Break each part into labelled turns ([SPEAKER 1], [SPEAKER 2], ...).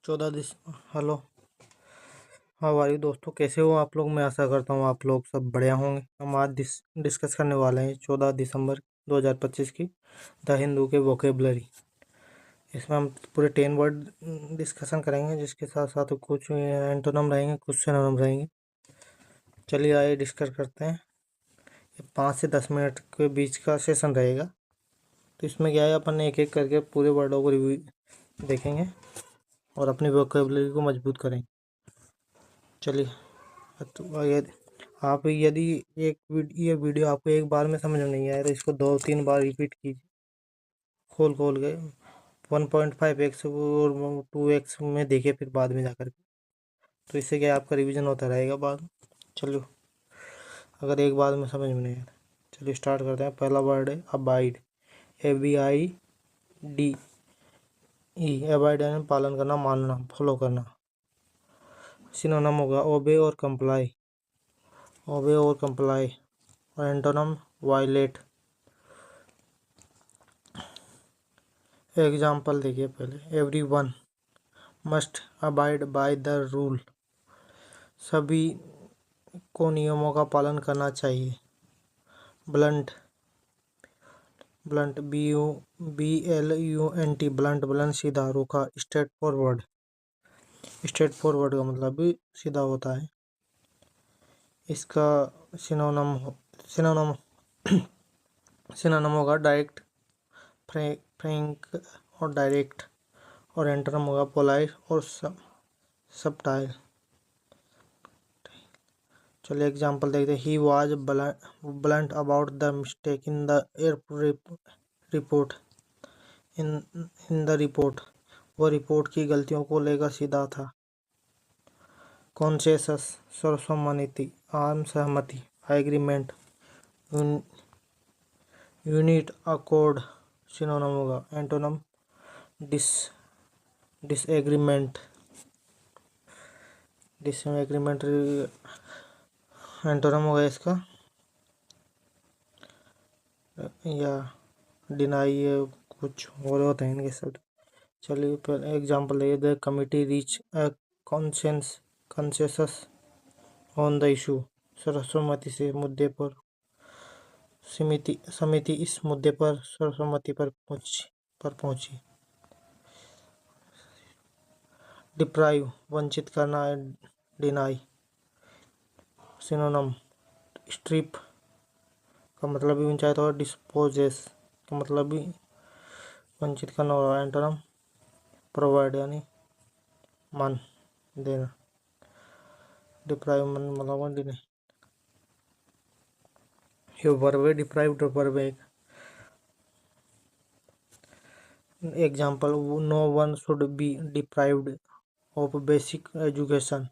[SPEAKER 1] Hello. How are you दोस्तों, कैसे हो आप लोग? मैं आशा करता हूँ आप लोग सब बढ़िया होंगे। हम आज डिस्कस करने वाले हैं 14 दिसंबर 2025 की द हिंदू के वोकेबलरी। इसमें हम पूरे 10 वर्ड डिस्कशन करेंगे, जिसके साथ साथ कुछ एंटोनम रहेंगे, कुछ सिनोनिम रहेंगे। चलिए आइए डिस्कस करते हैं। ये 5 से 10 मिनट के बीच का सेशन रहेगा। तो इसमें क्या है, अपन एक एक करके पूरे वर्डों को रिव्यू देखेंगे और अपनी वोकेबलरी को मजबूत करेंगे। चलिए, तो यदि ये वीडियो आपको एक बार में समझ में नहीं आया तो इसको 2-3 बार रिपीट कीजिए, खोल खोल के 1.5x और 2x में देखिए, फिर बाद में जाकर के। तो इससे क्या है, आपका रिवीजन होता रहेगा बाद में। चलो, अगर एक बार में समझ में नहीं आया, चलिए स्टार्ट करते हैं। पहला वर्ड है अबाइड, ABIDE। अबाइड यानी पालन करना, मानना, फॉलो करना। सिनोनिम होगा ओबे और कंप्लाई, ओबे और कंप्लाई। और एंटोनम वायलेट। एग्जाम्पल देखिए पहले, everyone must abide by the rule. सभी को नियमों का पालन करना चाहिए। Blunt, blunt BLUNT, blunt, blunt सीधा, रूखा। स्ट्रेट फॉरवर्ड, स्ट्रेट फॉरवर्ड का मतलब भी सीधा होता है। इसका सिनोनिम सिनोनिम होगा डायरेक्ट, फ्रैंक और डायरेक्ट। और एंटोनिम होगा पोलाइट और सबटाइल। चलिए एग्जाम्पल देखते हैं। He was blunt about the mistake in the report. In the report, वो रिपोर्ट की गलतियों को लेकर सीधा था। कॉन्सेसस, सर्वसम्मति, आम सहमति, एग्रीमेंट, यूनिट, अकॉर्ड। सिनोनिम होगा एंटोनिम डिसएग्रीमेंट, डिसएग्रीमेंट। एंटोनिम होगा इसका या डिनाई, कुछ और होते हैं इनके शब्द। चलिए पहले एग्जाम्पल देखिए। The committee reach a consensus on the issue. सर्वसम्मति से मुद्दे पर, समिति इस मुद्दे पर सर्वसम्मति पर पहुंची। डिप्राइव, वंचित करना, डिनाई। सिनोनिम स्ट्रिप का मतलब भी चाहे तो डिस्पोजेस का मतलब भी वंचित करना होगा। एंटोनिम प्रोवाइड यानी मान देना। डिप्राइव मतलब डिनाई। ये वर्ब है, डिप्राइव्ड वर्ब है। Example, no one should be deprived of basic education.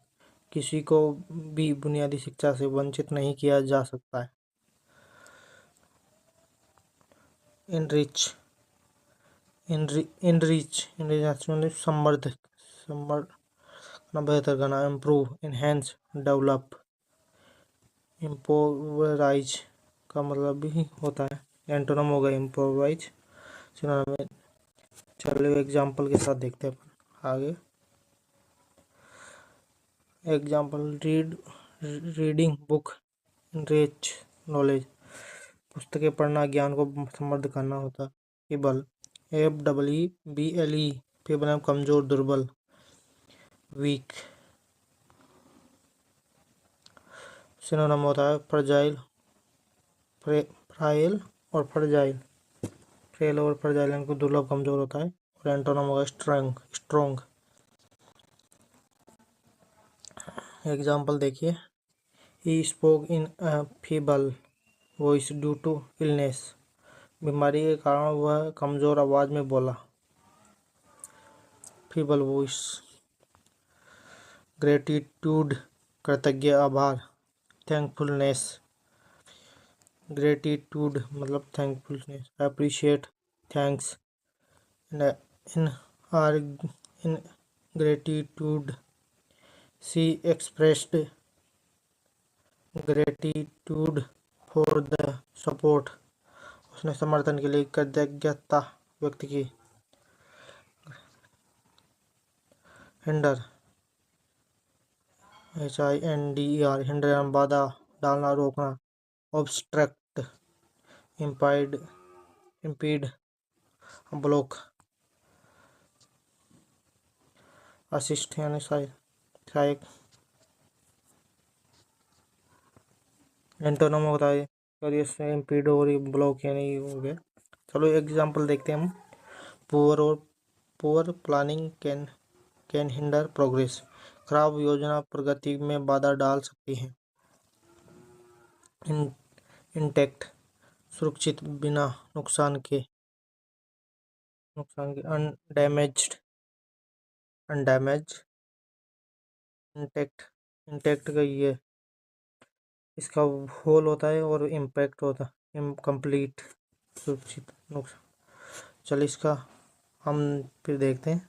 [SPEAKER 1] किसी को भी बुनियादी शिक्षा से वंचित नहीं किया जा सकता है। इनरिच, इनरिच समृद्ध, बेहतर करना। Improve, enhance, develop. इम्पोवराइज का मतलब भी होता है। एंटोनिम होगा इम्पोवराइज। चलिए एग्जाम्पल के साथ देखते हैं आगे। Example, reading book enrich knowledge. पुस्तकें पढ़ना ज्ञान को समृद्ध करना होता है। फेबल, FEEBLE, फेबल कमजोर, दुर्बल, वीक। सिनोनिम होता है फ्रजाइल, फ्राइल और फ्रजाइल। फ्रेल और फ्रजाइल इनको दुर्लभ, कमजोर होता है। और एंटोनिम होगा स्ट्रॉन्ग। एग्जाम्पल देखिए। He spoke in a feeble voice due to illness. बीमारी के कारण वह कमजोर आवाज में बोला। Feeble voice. ग्रेटिट्यूड, कृतज्ञ, आभार। थैंकफुलनेस, ग्रेटिट्यूड मतलब thankfulness. Appreciate, thanks. In are in gratitude, she expressed gratitude for the support. उसने समर्थन के लिए कृतज्ञता व्यक्त की। हिंडर, HINDER, हिंडर बाधा डालना, रोकना। Obstruct, impede, impede, block. Assist यानी सहायक। एंटोनम होता है करिए से इम्पीड और ब्लॉक यानी हो गया। चलो एग्जांपल देखते हैं हम। Poor planning can hinder progress. खराब योजना प्रगति में बाधा डाल सकती है। इंटैक्ट, सुरक्षित बिना नुकसान के। अनडैमेज्ड, इंटैक्ट, का ये इसका होल होता है और इम्पैक्ट होता है इनकम्प्लीट, सुरक्षित नुकसान। चलिए इसका हम फिर देखते हैं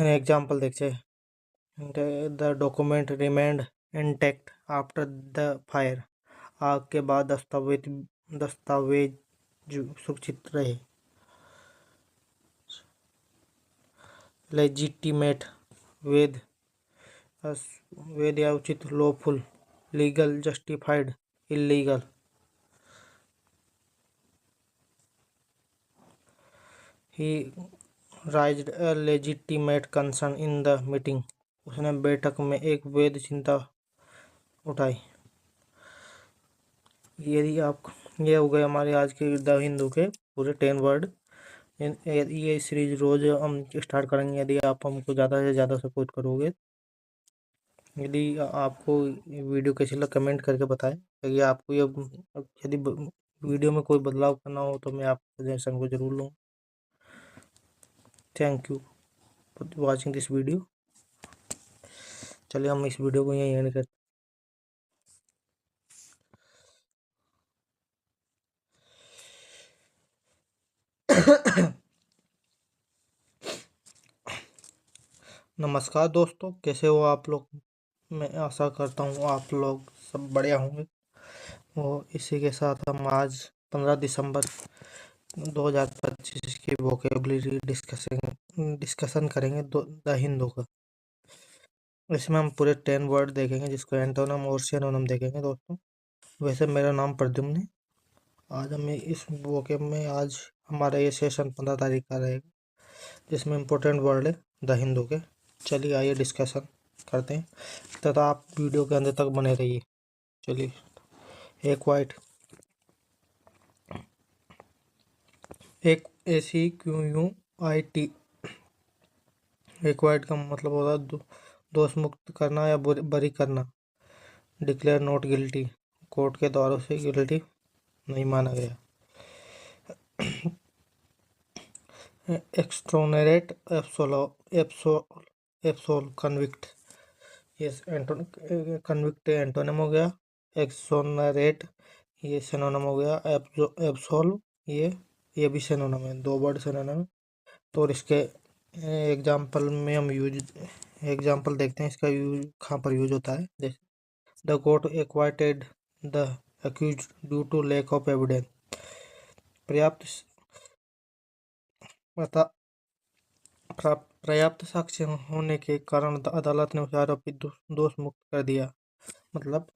[SPEAKER 1] एग्जाम्पल देखते हैं। The document remained intact after the fire. आग के बाद दस्तावेज सुरक्षित रहे। लेजिटिमेट, वैध या उचित। Lawful, legal. Justified, illegal. He राइज्ड a legitimate concern in the meeting. उसने बैठक में एक वैध चिंता उठाई। यदि आप ये हो गए हमारे आज के द हिंदू के पूरे 10 वर्ड। ये सीरीज रोज हम स्टार्ट करेंगे यदि आप हमको ज़्यादा से ज़्यादा सपोर्ट करोगे। यदि आपको वीडियो कैसी लग कमेंट करके बताएं। यदि आपको ये यदि वीडियो में कोई बदलाव करना हो तो मैं आपके सजेशन को जरूर लूँ। Thank you for watching this video. चलिए हम इस वीडियो को यहीं एंड करते नमस्कार दोस्तों, कैसे हो आप लोग। मैं आशा करता हूँ आप लोग सब बढ़िया होंगे। और इसी के साथ हम आज 15 दिसंबर 2025 की वोकेबलरी डिस्कशन करेंगे द हिंदू का। इसमें हम पूरे 10 वर्ड देखेंगे जिसको एंटोनम और सिनोनिम देखेंगे दोस्तों। वैसे मेरा नाम प्रद्युम्न है। आज हमें इस वोकेब में आज हमारा ये सेशन 15 तारीख का रहेगा जिसमें इम्पोर्टेंट वर्ड है द हिंदू के। चलिए आइए डिस्कशन करते हैं तथा आप वीडियो के अंत तक बने रहिए। चलिए एक्वाइट, ACQUIT। एक्वाइट का मतलब होता है दोष मुक्त करना या बरी करना। डिक्लेयर नॉट गिल्टी, कोर्ट के द्वारा से गिल्टी नहीं माना गया। एक्सट्रोनरेट, एब्सोल, कन्विक्ट। ये कन्विक्ट एंटोनिम हो गया। एक्सोनरेट ये सिनोनिम हो गया। एब्सोल्व ये भी सिनोनिम है, 2 वर्ड सिनोनिम है। तो इसके एग्जाम्पल में हम एग्जाम्पल देखते हैं इसका यूज कहाँ पर यूज होता है। जैसे the court acquitted the accused due to lack of evidence. पर्याप्त साक्ष्य होने के कारण अदालत ने उसे आरोपी दोष मुक्त कर दिया। मतलब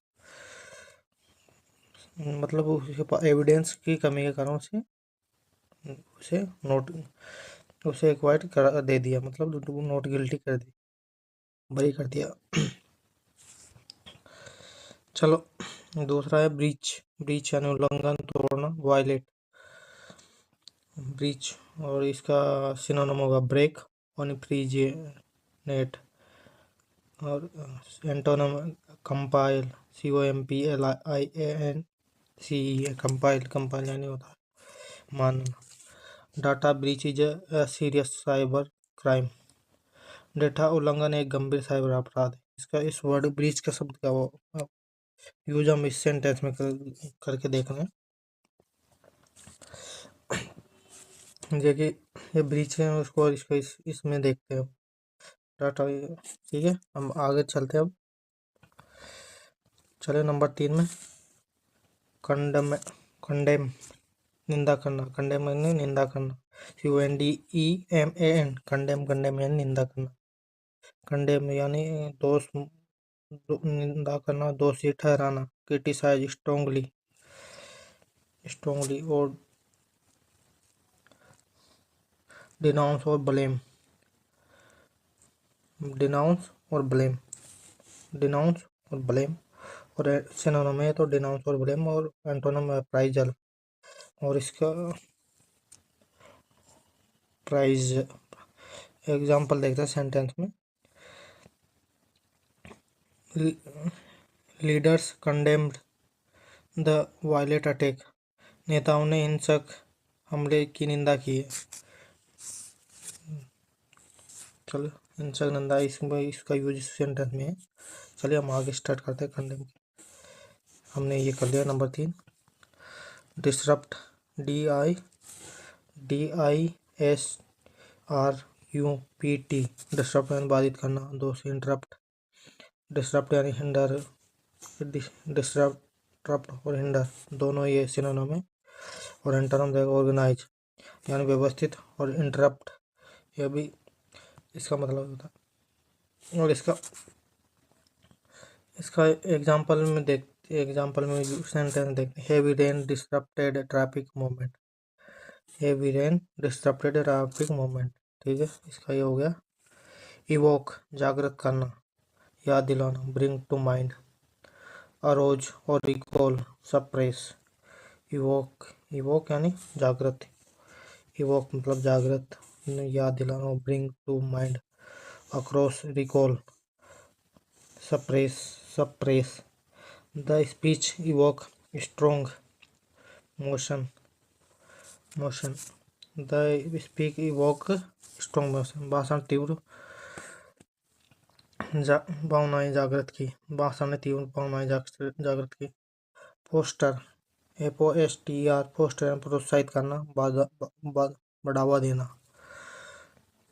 [SPEAKER 1] उसके एविडेंस की कमी के कारण उसे एक्वाइट कर दे दिया, मतलब नॉट गिल्टी कर दी, बरी कर दिया। चलो दूसरा है ब्रीच यानी उल्लंघन, तोड़ना, वायलेट। ब्रीच और इसका सिनोनिम होगा ब्रेक, इन्फ्रिंजिएट। और एंटोनिम कंपाइल, COMPLIANCE, कंपाइल यानी होता है मानना। Data breach is a serious cyber crime. Data उल्लंघन एक गंभीर साइबर अपराध है। इस वर्ड ब्रीच का शब्द का वो यूज हम इस सेंटेंस में करके देख रहे हैं। देखिए ये ब्रीच है उसको इसको इसमें देखते हैं डाटा। ठीक है, हम आगे चलते हैं। अब चले नंबर 3 में कंडेम, निंदा करना। कंडेम यानी निंदा करना। CONDEMAN, कंडेम, कंडेम यानी निंदा करना, कंडेम यानी दोष, निंदा करना, दोषी ठहराना, क्रिटिसाइज स्ट्रोंगली, स्ट्रोंगली, और डिनाउंस और ब्लेम, डिनाउंस और ब्लेम, डिनाउंस और ब्लेम, और सिनोनिम है तो डिनाउंस और ब्लेम, और एंटोनिम अप्राइजल, और इसका प्राइज एग्जाम्पल देखते हैं सेंटेंस में। Leaders condemned the violent attack, नेताओं ने हिंसक हमले की निंदा की है। चलो, हिंसक निंदा इसमें इसका यूज सेंटेंस में है। चलिए हम आगे स्टार्ट करते हैं कंडेम। हमने ये कर लिया नंबर 3, डिसरप्ट, DISRUPT, डिसरप्ट यानी बाधित करना, दोष इंटरप्ट, डिसरप्ट यानी हिंडर, डिसरप्ट और हिंडर दोनों ये सिनोनिम है। और एंटोनिम देगा ऑर्गेनाइज यानी व्यवस्थित, और इंटरप्ट यह भी इसका मतलब होता है। और इसका एग्जांपल में सेंटेंस देखते हैं। Heavy rain disrupted traffic movement, heavy rain disrupted traffic movement, ठीक है। इसका ये हो गया। इवोक जागृत करना, याद दिलाना, ब्रिंग टू माइंड, अरोज और रिकॉल सप्रेस, इवोक यानी जागृत, इवोक मतलब जागृत, याद दिलाना, bring to mind, across, recall, suppress, the speech evoke strong emotion, the speak evoke strong emotion, भाषण तीव्र भावनाएं जागृत की, भाषण ने तीव्र भावनाएं जागृत की। पोस्टर, FOSTER, पोस्टर प्रोत्साहित करना, बढ़ावा देना,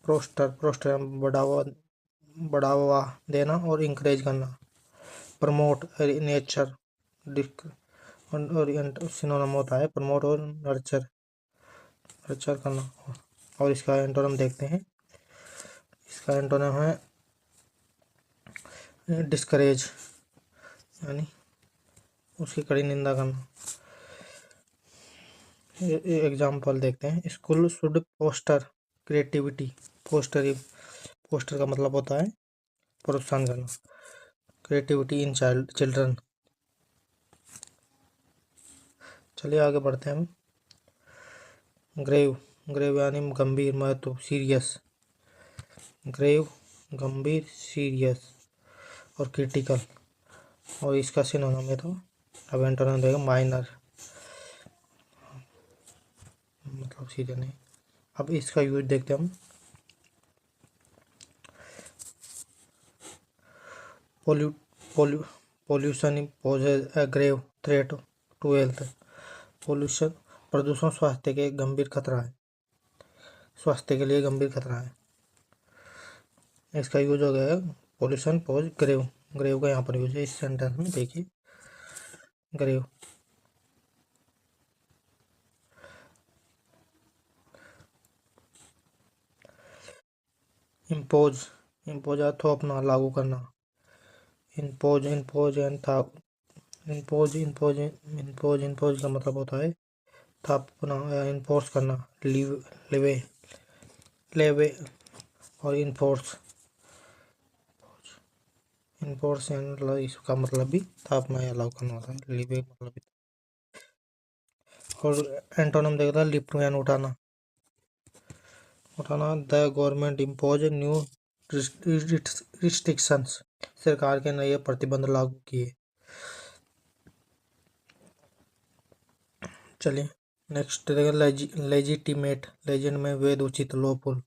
[SPEAKER 1] पोस्टर बढ़ावा देना और इंकरेज करना। प्रमोट, नेचर, सिनोनिम होता है प्रमोट और नर्चर करना। और इसका एंटोनिम देखते हैं। इसका एंटोनिम है डिस्करेज यानी उसकी कड़ी निंदा करना। एग्जाम्पल देखते हैं। School should foster creativity, poster का मतलब होता है प्रोत्साहन करना, क्रिएटिविटी इन चिल्ड्रन। चलिए आगे बढ़ते हैं हम। ग्रेव यानी गंभीर, महत्व, सीरियस, ग्रेव गंभीर, सीरियस और क्रिटिकल। और इसका सिनोनिम है तो अब एंटोनिम देगा माइनर, मतलब सीरियस नहीं। अब इसका यूज देखते हैं हम। Pollution poses a grave threat to health, प्रदूषण स्वास्थ्य के गंभीर खतरा है, स्वास्थ्य के लिए गंभीर खतरा है। इसका यूज हो गया पोल्यूशन पोज ग्रेव का यहाँ पर यूज है इस सेंटेंस में। देखिए ग्रेव, इम्पोज थोपना, लागू करना, इम्पोज का मतलब होता है थापना या इन्फोर्स करना, लेवे और इन्फोर्स यानी इसका मतलब भी थापना या लागू करना होता है, लेवे मतलब भी। और एंटोनिम देखता है लिफ्ट यानी उठाना, the government impose new restrictions, सरकार के नए प्रतिबंध लागू किए। चलिए नेक्स्ट लेजिटिमेट, लेजेंड में वैध, उचित, लॉफुल,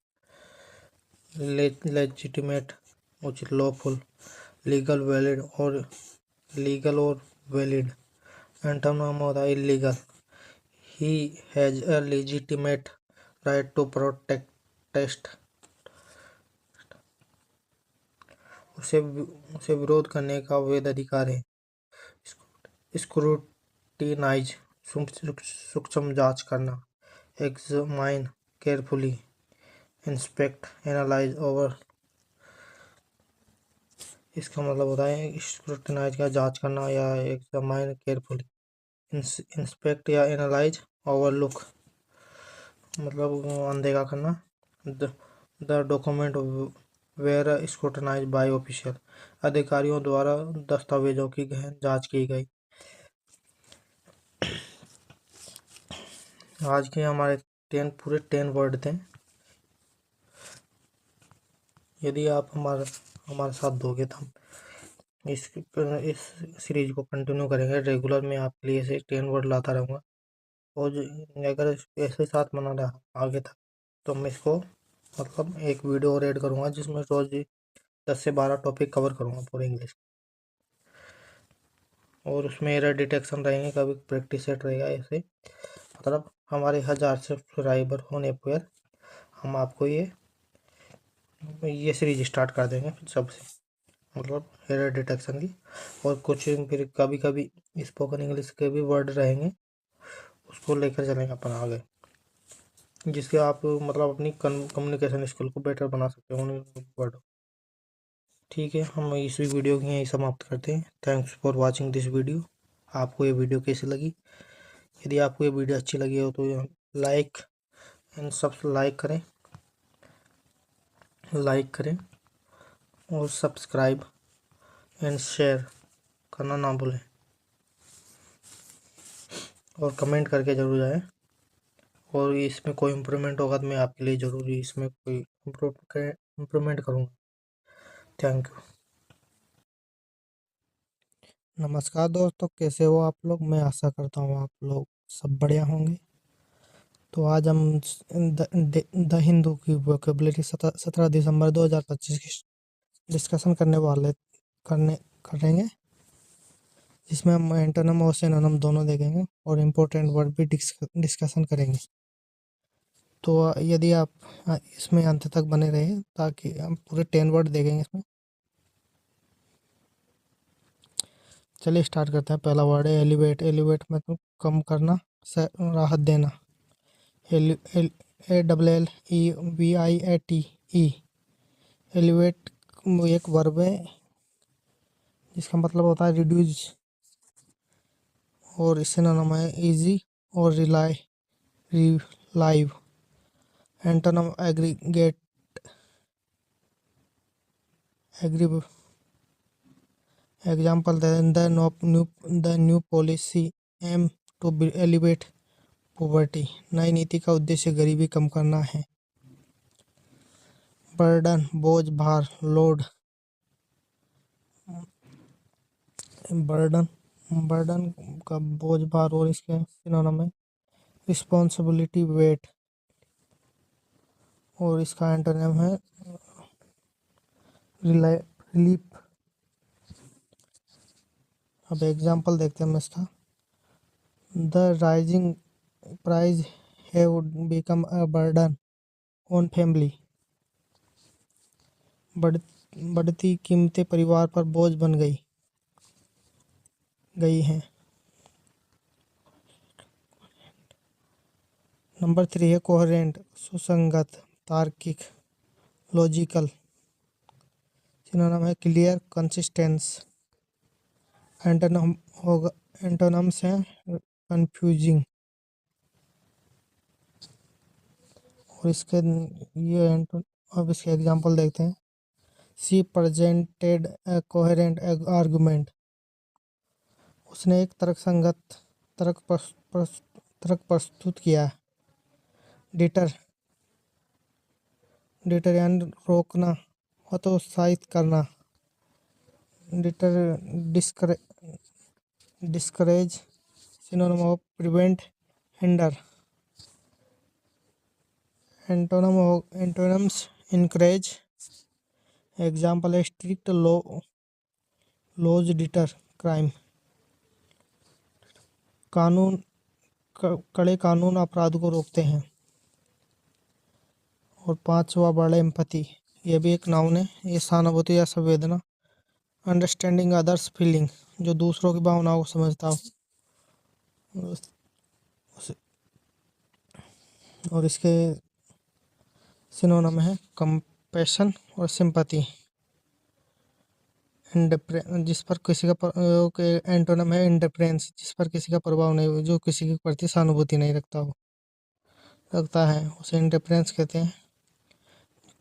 [SPEAKER 1] लेजिटिमेट उचित, लॉफुल, लीगल और वैलिड। एंटोनिम होता है illegal, he has a legitimate right to protest, उसे विरोध करने का वैध अधिकार है। स्क्रूटिनाइज सूक्ष्म जांच करना, examine carefully, inspect, analyse, over. इसका मतलब होता है स्क्रूटनाइज का जांच करना या एग्जामाइन केयरफुली, इंस्पेक्ट या एनालाइज, ओवरलुक मतलब अनदेखा करना। The document were scrutinise by official, अधिकारियों द्वारा दस्तावेजों की गहन जांच की गई। आज के हमारे पूरे 10 वर्ड थे। यदि आप हमारे साथ दोगे तो हम इस सीरीज को कंटिन्यू करेंगे। रेगुलर में आपके लिए ऐसे 10 वर्ड लाता रहूँगा, और अगर ऐसे साथ बना रहा आगे तक तो मैं इसको मतलब एक वीडियो और ऐड करूँगा जिसमें रोज 10 से 12 टॉपिक कवर करूँगा पूरे इंग्लिश, और उसमें एरर डिटेक्शन रहेंगे, कभी प्रैक्टिस सेट रहेगा। ऐसे मतलब हमारे 1000 सब्सक्राइबर होने पर हम आपको ये सीरीज स्टार्ट कर देंगे फिर सबसे, मतलब एरर डिटेक्शन की। और कुछ फिर कभी कभी स्पोकन इंग्लिश के भी वर्ड रहेंगे, उसको लेकर चलेंगे अपन आगे, जिससे आप मतलब अपनी कम्युनिकेशन स्किल को बेटर बना सकते हो उन वर्ड। ठीक है, हम इस वीडियो की यहीं समाप्त करते हैं। Thanks for watching this video. आपको ये वीडियो कैसी लगी? यदि आपको ये वीडियो अच्छी लगी हो तो लाइक करें और सब्सक्राइब एंड शेयर करना ना भूलें, और कमेंट करके ज़रूर जाएं। और इसमें कोई इम्प्रूवमेंट होगा तो मैं आपके लिए ज़रूरी इसमें कोई इम्प्रूवमेंट करूँगा। Thank you. नमस्कार दोस्तों, कैसे हो आप लोग? मैं आशा करता हूँ आप लोग सब बढ़िया होंगे। तो आज हम द हिंदू की वोकेबलरी 17 दिसंबर 2025 की डिस्कशन करेंगे, जिसमें हम एंटोनिम और सिनोनिम दोनों देखेंगे और इम्पोर्टेंट वर्ड भी डिस्कशन करेंगे। तो यदि आप इसमें अंत तक बने रहे ताकि हम पूरे 10 वर्ड देखेंगे इसमें। चलिए स्टार्ट करते हैं। पहला वर्ड है एलिवेट। एलिवेट में तो कम करना, राहत देना। ALLEVIATE। एलिवेट एक वर्ब है जिसका मतलब होता है रिड्यूस, और इससे नाम है इजी और relieve. Antonym aggravate, example the new policy aim to alleviate poverty. नई नीति का उद्देश्य गरीबी कम करना है। बर्डन, बोझ, भार, लोड। बर्डन का बोझ, भार, और इसके सिनोनिम है रिस्पॉन्सिबिलिटी, वेट, और इसका एंटोनिम है रिलीफ। अब एग्जाम्पल देखते हैं इसका। The rising price have become a burden on family. बढ़ती कीमतें परिवार पर बोझ बन गई हैं। नंबर 3 है कोहेरेंट, सुसंगत, तार्किक, लॉजिकल। सिनोनिम है क्लियर, कंसिस्टेंस। एंटोनिम्स हैं कंफ्यूजिंग, और अब इसके एग्जांपल देखते हैं। She presented A coherent argument. उसने एक तर्कसंगत तर्क प्रस्तुत किया। डिटर यानी रोकना, हतोत्साहित करना। Discourage, synonym of prevent, hinder. Antonyms encourage, example है स्ट्रिक्ट लॉज डिटर क्राइम। कड़े कानून अपराध को रोकते हैं। और 5वां वर्ड है एम्पैथी। ये भी एक नाउन है। ये सहानुभूति या संवेदना। अंडरस्टैंडिंग अदर्स फीलिंग, जो दूसरों की भावनाओं को समझता हो। और इसके सिनोनिम है कंपैशन और सिंपैथी। जिस पर किसी का एंटोनिम है इंडिफरेंस, जिस पर किसी का प्रभाव नहीं हो, जो किसी के प्रति सहानुभूति नहीं रखता है उसे इंडिफरेंस कहते हैं।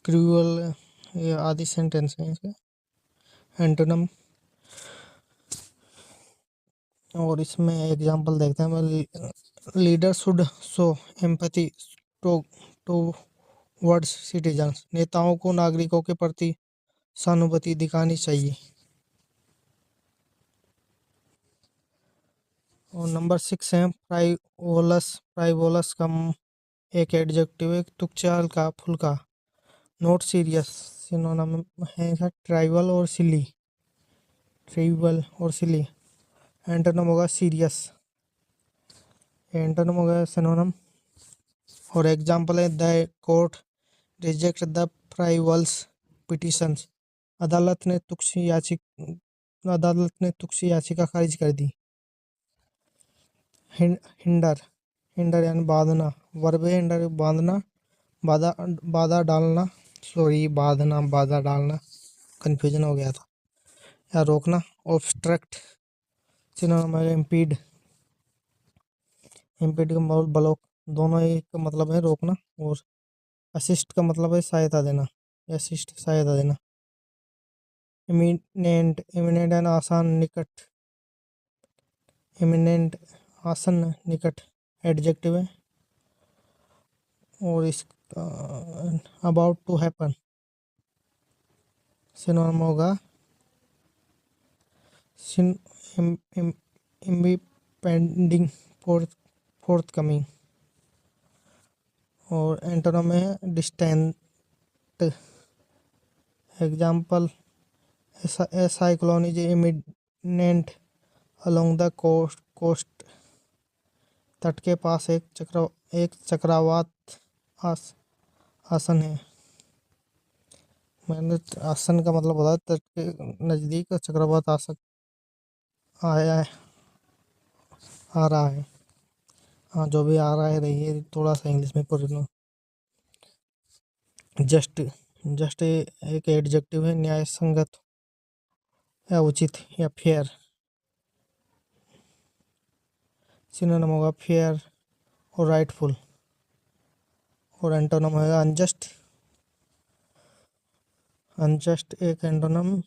[SPEAKER 1] क्रूअल, ये आदि सेंटेंस है इसके एंटोनिम। और इसमें एग्जांपल देखते हैं। Leader should show empathy to towards citizens, नेताओं को नागरिकों के प्रति सहानुभूति दिखानी चाहिए। और नंबर 6 है प्राइवोलस का एक एडजेक्टिव है, तुच्छ, हल्का फुल्का, नॉट सीरियस। सिनोनिम है इसका ट्राइवल और सिली। एंटोनिम होगा सीरियस। एंटोनिम होगा सिनोनिम। और एग्जांपल है the court reject the frivolous petitions, अदालत ने तुच्छ याचिका खारिज कर दी। हिंडर यानी बांधना, वर्ब है हिंडर बांधना, बाधा डालना, बाधा डालना, कंफ्यूजन हो गया था, या रोकना। ऑब्स्ट्रक्ट सिनोनिम है इम्पीड का मतलब ब्लॉक, दोनों एक का मतलब है रोकना। और असिस्ट का मतलब है सहायता देना, सहायता देना। इमिनेंट यानी आसान, निकट, इमिनेंट आसन, निकट एडजेक्टिव है। और इसका अबाउट टू हैपन सिनोनिम होगा इम्पेंडिंग, फोर्थ कमिंग। और एंटोनिम है distant. Example a cyclone is imminent along the coast, तट के पास एक चक्रवात आसन है। मैंने आसन का मतलब बताया, तट के नज़दीक चक्रवात आ रहा है। हाँ, जो भी आ रहा है रहिए, थोड़ा सा इंग्लिश में पढ़ लो। जस्ट एक एडजेक्टिव है, न्याय संगत या उचित या फेयर। सिनोनिम होगा फेयर और राइटफुल। और एंटोनिम होगा अनजस्ट एक एंटोनिम।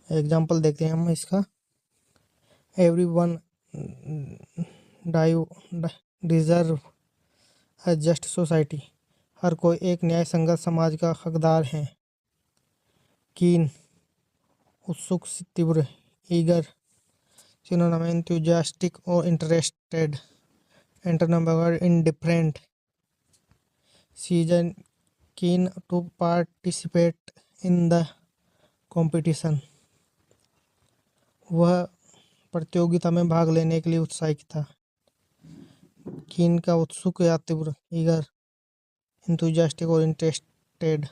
[SPEAKER 1] एग्जाम्पल देखते हैं हम इसका। Everyone deserve a just society, हर कोई एक न्याय संगत समाज का हकदार है। कीन उत्सुक, तीव्र, ईगर सिनोनिम है एंथुसियास्टिक और इंटरेस्टेड। एंटोनिम होगा indifferent. She is keen to participate in the competition, वह प्रतियोगिता में भाग लेने के लिए उत्साहित था। कीन का उत्सुक या तीव्र, ईगर, एंथुसियास्टिक और इंटरेस्टेड,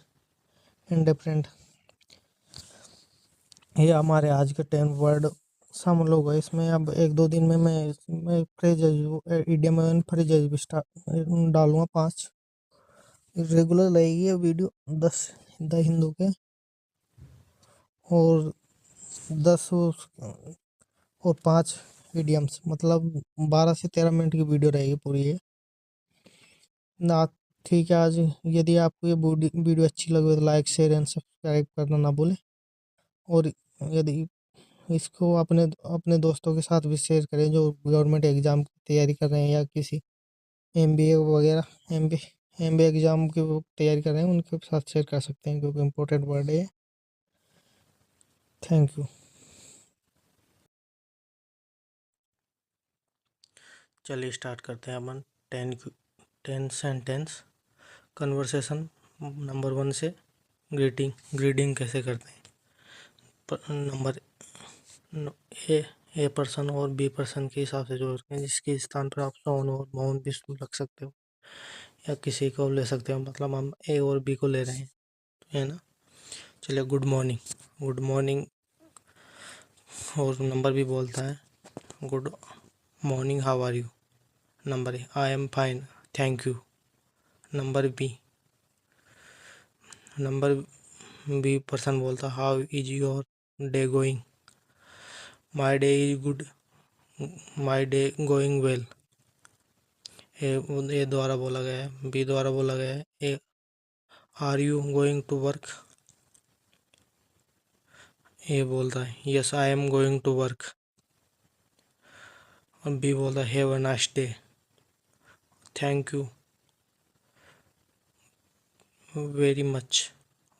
[SPEAKER 1] इंडिफरेंट। ये हमारे आज के 10 वर्ड सम लोग है। इसमें अब 1-2 दिन में मैं फ्रेजेज, इडियम एंड फ्रेजेज भी डालूंगा 5। रेगुलर रहेगी ये वीडियो 10 द हिंदू के, और 10 और 5 इडियम्स, मतलब 12 से 13 मिनट की वीडियो रहेगी पूरी ये ना। ठीक है, आज यदि आपको ये वीडियो अच्छी लगे तो लाइक, शेयर एंड सब्सक्राइब करना ना भूलें। और यदि इसको अपने अपने दोस्तों के साथ भी शेयर करें जो गवर्नमेंट एग्ज़ाम की तैयारी कर रहे हैं, या किसी एमबीए वगैरह एमबीए एग्ज़ाम की वो तैयारी कर रहे हैं, उनके साथ शेयर कर सकते हैं, क्योंकि इम्पोर्टेंट वर्ड है। Thank you. चलिए स्टार्ट करते हैं अपन 10 सेंटेंस कन्वर्सेशन। नंबर 1 से ग्रीडिंग कैसे करते हैं। नंबर ए पर्सन और बी पर्सन के हिसाब से जो रखें, जिसके स्थान पर आप सॉन और माउन भी रख सकते हो, या किसी को ले सकते हो, मतलब हम ए और बी को ले रहे हैं, है ना। चलिए, गुड मॉर्निंग। और नंबर भी बोलता है good morning, how are you. Number A, I am fine, thank you. Number B, number B person बोलता how is your day going, my day is good, my day going well. A द्वारा बोला गया है। B द्वारा बोला गया है A are you going to work. A बोलता है yes I am going to work. और बी बोलता है have a nice day, thank you very much.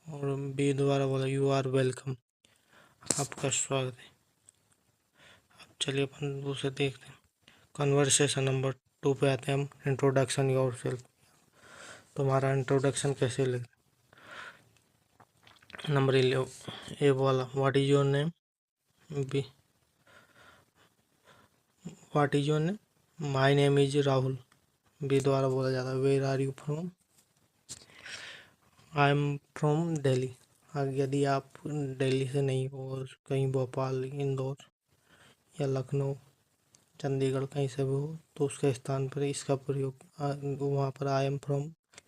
[SPEAKER 1] और बी द्वारा बोला यू आर वेलकम, आपका स्वागत है। अब चलिए अपन दूसरे देखते हैं। कन्वर्सेशन नंबर 2 पे आते हैं हम। इंट्रोडक्शन योर सेल्फ, तुम्हारा इंट्रोडक्शन कैसे लगे। नंबर 11 ए वाला what is your name. B what is your name, my name is Rahul. B द्वारा बोला जाता है where are you from, I am from Delhi. यदि आप दिल्ली से नहीं हो और कहीं भोपाल, इंदौर या लखनऊ, चंडीगढ़ कहीं से भी हो तो उसके स्थान पर इसका प्रयोग वहाँ पर आई am from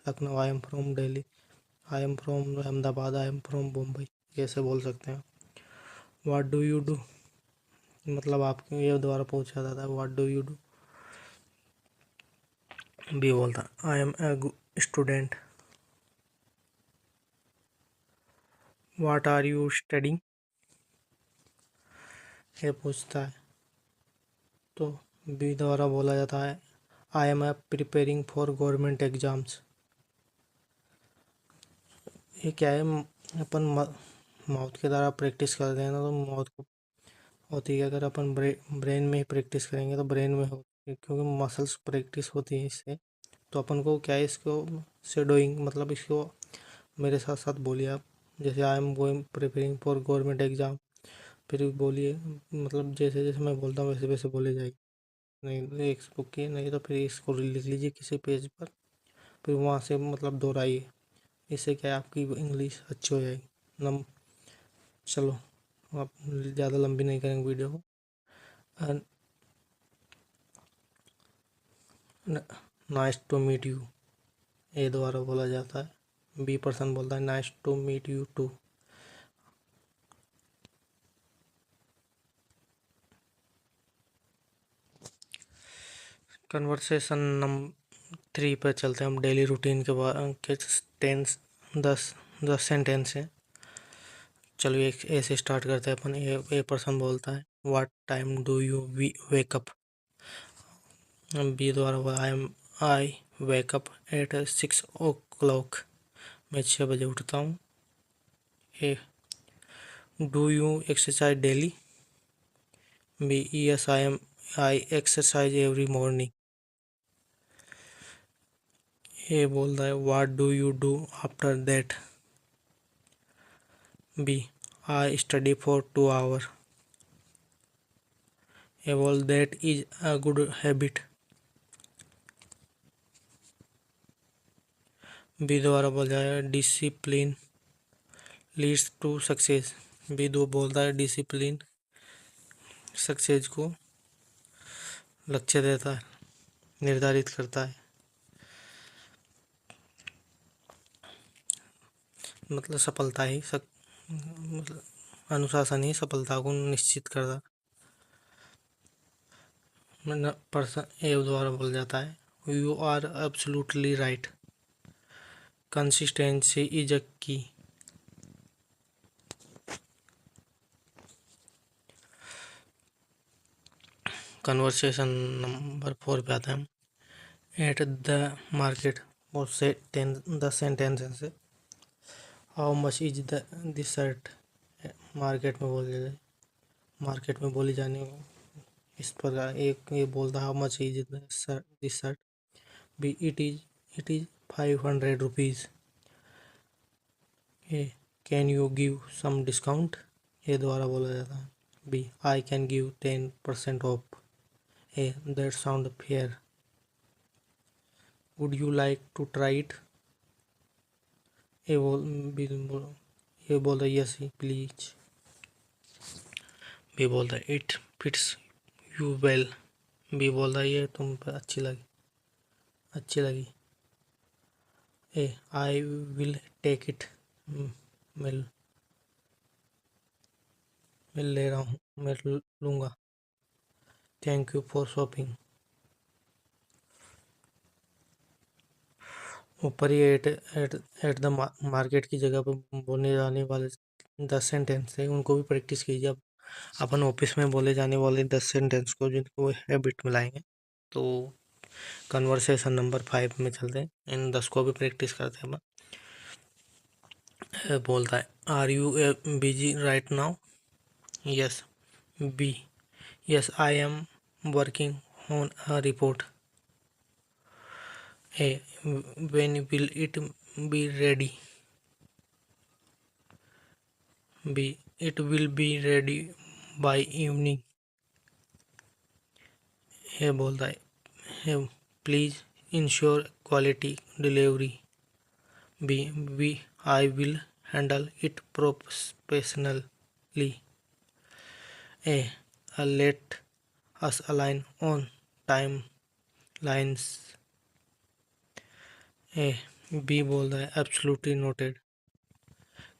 [SPEAKER 1] Lucknow, I am from Delhi, I am from Ahmedabad, I am from Mumbai, कैसे बोल सकते हैं। व्हाट डू यू डू, मतलब आपके ये द्वारा पूछा जाता है what do you do. B बोलता I am a student. What are you studying, ये पूछता है तो बी द्वारा बोला जाता है I am a preparing for government exams. ये क्या है, अपन माउथ के द्वारा प्रैक्टिस करते हैं ना तो माउथ को होती है। अगर अपन ब्रेन में ही प्रैक्टिस करेंगे तो ब्रेन में होती है, क्योंकि मसल्स प्रैक्टिस होती है इससे। तो अपन को क्या है, इसको शेडोइंग, मतलब इसको मेरे साथ साथ बोलिए आप। जैसे आई am going preparing for government exam, फिर बोलिए, मतलब जैसे जैसे मैं बोलता हूँ वैसे वैसे बोले जाइए। नहीं तो एक बुक की, नहीं तो फिर इसको लिख लीजिए किसी पेज पर, फिर वहाँ से मतलब दोहराइए। इससे क्या है, आपकी इंग्लिश अच्छी हो जाएगी। नम चलो आप ज़्यादा लंबी नहीं करेंगे वीडियो को। Nice to meet you, A द्वारा बोला जाता है। बी पर्सन बोलता है nice to meet you too. Conversation number 3 पर चलते हैं हम। डेली रूटीन के बाद के टेंस 10 सेंटेंस हैं। चलो एक ऐसे स्टार्ट करते हैं अपन। ए पर्सन बोलता है what time do you wake up. B द्वारा बोला आई वेक अप एट 6 o'clock, मैं 6 बजे उठता हूँ। A do you exercise daily. B yes I exercise every morning. A बोल रहा है what do you do after that. B I study for 2 hours। A बोल that is a good habit. B द्वारा बोला है discipline leads to success. B दो बोलता है डिसिप्लिन सक्सेस को लक्ष्य देता है, निर्धारित करता है। मतलब सफलता ही मतलब अनुशासन ही सफलता को निश्चित करता। पर्सन ए द्वारा बोला जाता है you are absolutely right, consistency is a key. Conversation number 4 पे आते हैं हम। एट द मार्केट, और से 10 सेंटेंसेस है। How much is this shirt, market में बोले, मार्केट में बोली जाने इस प्रकार। एक ये बोलता how much is this shirt. B it is 500 rupees. A can you give some discount, ये द्वारा बोला जाता है। B I can give 10% off. A that sound fair. Would you like to try it. A बोल B बोल ये बोल रहा है यस प्लीज। बी बोल रहा है it fits you well. B बोल रहा है ये तुम पे अच्छी लगी। A I will take it. मिल मिल ले रहा हूँ, मिल लूँगा। Thank you for shopping. ऊपर ही at at at the market की जगह पर बोलने जाने वाले 10 सेंटेंस है, उनको भी प्रैक्टिस कीजिए। अब अपन ऑफिस में बोले जाने वाले 10 सेंटेंस को जिनको हैबिट में लाएंगे, तो कन्वर्सेशन नंबर 5 में चलते हैं। इन 10 को भी प्रैक्टिस करते हैं। बोलता है, are you busy right now? Yes. B, yes I am working on a report. A, when will it be ready? B, it will be ready by evening. A बोलता है, please ensure quality delivery. B, we I will handle it professionally. A, let us align on timelines. A, B बोलता है, absolutely noted,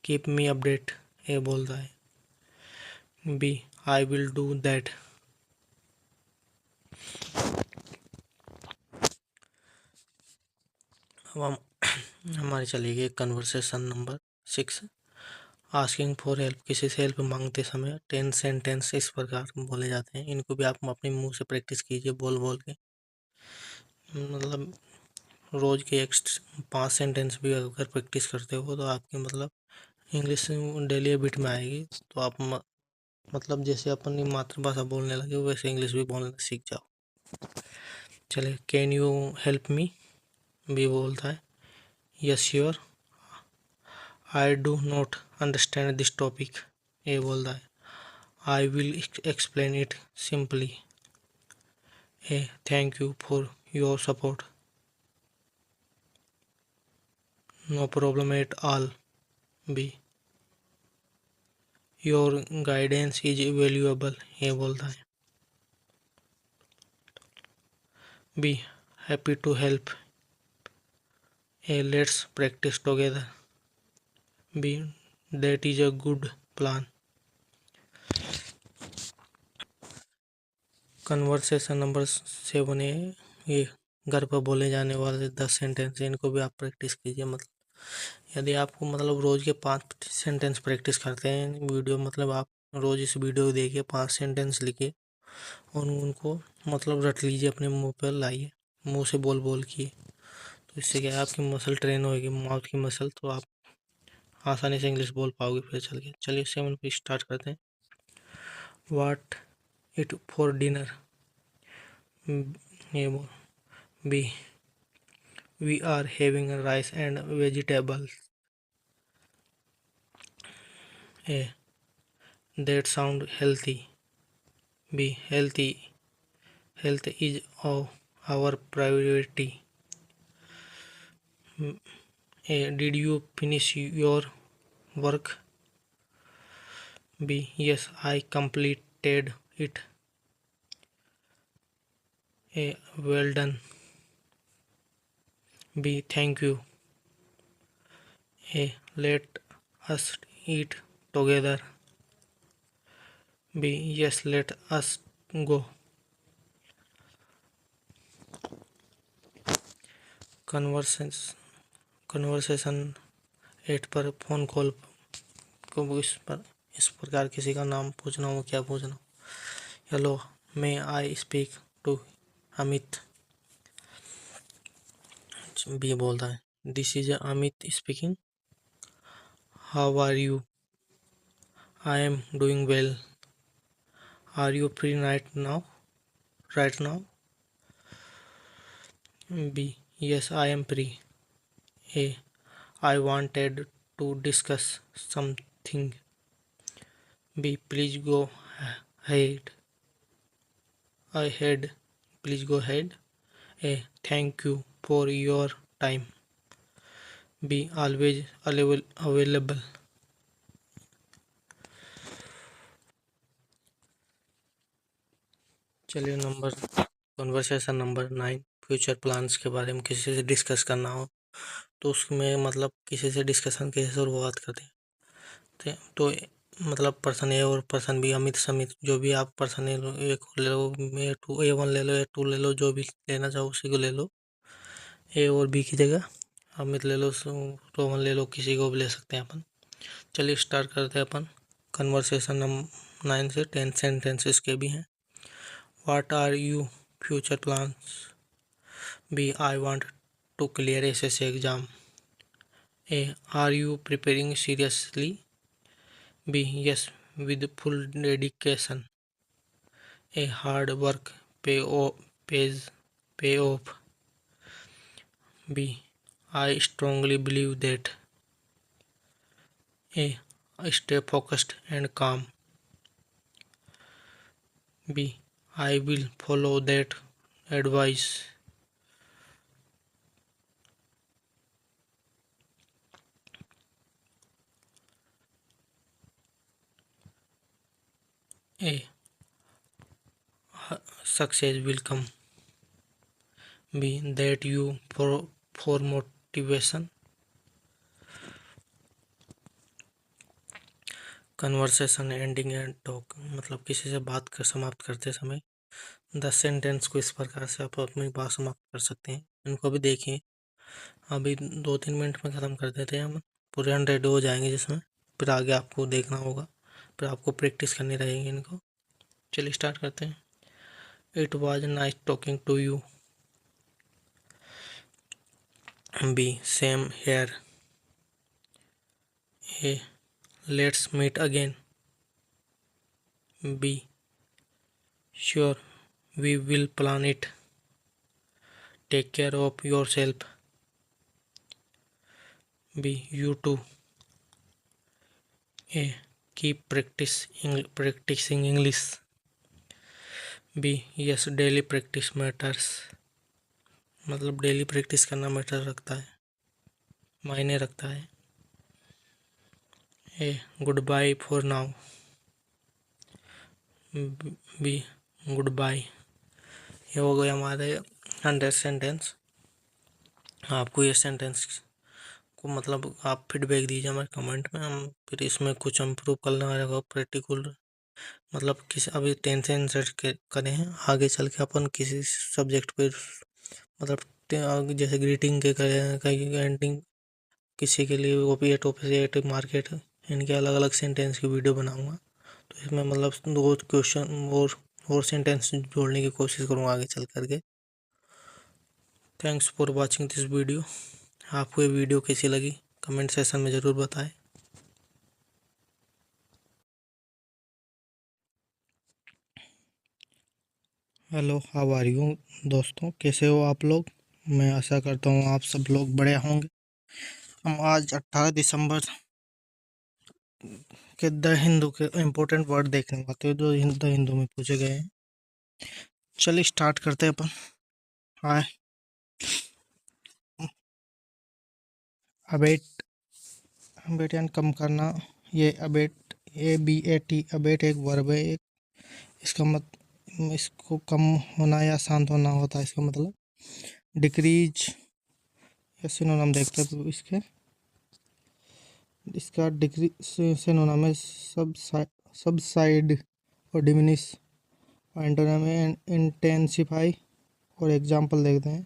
[SPEAKER 1] keep me update. A बोलता है, B, I will do that. अब हम हमारी चलेगी conversation number 6, asking for help. किसी से हेल्प मांगते समय 10 सेंटेंस इस प्रकार बोले जाते हैं। इनको भी आप अपने मुंह से प्रैक्टिस कीजिए, बोल बोल के। मतलब रोज के 5 सेंटेंस भी अगर प्रैक्टिस करते हो तो आपकी मतलब इंग्लिश डेली हैबिट में आएगी। तो आप मतलब जैसे अपनी मातृभाषा बोलने लगे वैसे इंग्लिश भी बोलना सीख जाओ। चलिए, कैन यू हेल्प मी? भी बोलता है, yes sure, I do not understand this topic. A बोलता है, I will explain it simply. A, thank you for your support. No problem at all. B, your guidance is valuable. ये बोलता है, B, happy to help. A, let's practice together. B, that is a good plan. Conversation number 7 है, ये घर पर बोले जाने वाले 10 सेंटेंस, इनको भी आप प्रैक्टिस कीजिए। मतलब यदि आपको मतलब रोज के 5 सेंटेंस प्रैक्टिस करते हैं वीडियो, मतलब आप रोज इस वीडियो को देखिए, 5 सेंटेंस लिखिए और उनको मतलब रट लीजिए, अपने मुंह पर लाइए, मुंह से बोल बोल की। तो इससे क्या है, आपकी मसल ट्रेन होगी, माउथ की मसल, तो आप आसानी से इंग्लिश बोल पाओगे फिर चल के। चलिए 7 पे स्टार्ट करते हैं। What it for dinner? ये B, we are having rice and vegetables. A, that sound healthy. B, health is our priority. A, did you finish your work? B, yes, I completed it. A, well done. B, thank you. A, let us eat together. B, yes, let us go. Conversation 8 पर phone call को इस प्रकार किसी का नाम पूछना हो, क्या पूछना? Hello, may I speak to Amit? B बोलता है, this is Amit speaking, how are you? I am doing well, are you free right now? B, yes I am free. A, I wanted to discuss something. B, please go ahead ahead. Please go ahead. A, thank you for your time. B, always available. चलिए conversation number 9, future plans के बारे में किसी से discuss करना हो तो उसमें मतलब किसी से डिस्कशन कैसे शुरुआत करते हैं। तो मतलब पर्सन ए और पर्सन बी, अमित समित, जो भी आप पर्सन ए को ले लो, A1 ले लो, A2 ले लो, जो भी लेना चाहो उसी को ले लो। ए और बी की जगह अमित ले लो, रोहन ले लो, किसी को भी ले सकते हैं अपन। चलिए स्टार्ट करते हैं अपन। कन्वर्सेशन नंबर 9 से 10 सेंटेंसेस के भी हैं। What are you future plans? B, I want to clear SSC exam. A, are you preparing seriously? B, yes, with full dedication. A, hard work pay off. B, I strongly believe that. A, stay focused and calm. B, I will follow that advice. A, success will come. B, that you for motivation. Conversation ending and talk, मतलब किसी से बात कर समाप्त करते समय 10 sentence को इस प्रकार से आप अपनी बात समाप्त कर सकते हैं। इनको भी देखिए, अभी 2-3 मिनट में ख़त्म कर देते हैं हम, पूरे 100 हो जाएंगे जिसमें फिर आगे आपको देखना होगा, फिर आपको प्रैक्टिस करनी रहेगी इनको। चलिए स्टार्ट करते हैं। It was nice talking to you. B, same here. A, let's meet again. B, sure, we will plan it. Take care of yourself. B, you too. A, keep practicing English. B, yes, daily practice matters. मतलब daily practice करना matter रखता है, मायने रखता है। A, good bye for now. B, good bye. ये हो गए हमारे 100 सेंटेंस। आपको ये सेंटेंस को मतलब आप फीडबैक दीजिए हमारे कमेंट में, हम फिर इसमें कुछ इम्प्रूव करना रहेगा प्रैक्टिकल। मतलब किसी अभी 10 से इंसर्ट करें हैं, आगे चल के अपन किसी सब्जेक्ट पे मतलब जैसे ग्रीटिंग के करें, कहीं एंडिंग किसी के लिए वो भी एट मार्केट, इनके अलग अलग सेंटेंस की वीडियो बनाऊंगा। तो इसमें मतलब 2 क्वेश्चन और सेंटेंस जोड़ने की कोशिश करूँगा आगे चल करके। Thanks for watching this video. आपको ये वीडियो कैसी लगी कमेंट सेक्शन में ज़रूर बताएं। हेलो, हाउ आर यू दोस्तों, कैसे हो आप लोग? मैं आशा करता हूँ आप सब लोग बढ़िया होंगे। हम आज 18 दिसंबर के द हिंदू के इम्पोर्टेंट वर्ड देखने वाले हैं जो द हिंदू में पूछे गए हैं। चलिए स्टार्ट करते हैं अपन। हाय, अबेट, अबेट यानी कम करना। ये अबेट, ABAT, अबेट एक वर्ब है। एक इसका इसको कम होना या शांत होना होता है इसका मतलब। डिक्रीज या सिनोनिम देखते हैं इसके। इसका डिक्री सिनोनिम है सबसाइड और डिमिनिश, और एंटोनिम है इंटेंसिफाई। और एग्जांपल देखते हैं।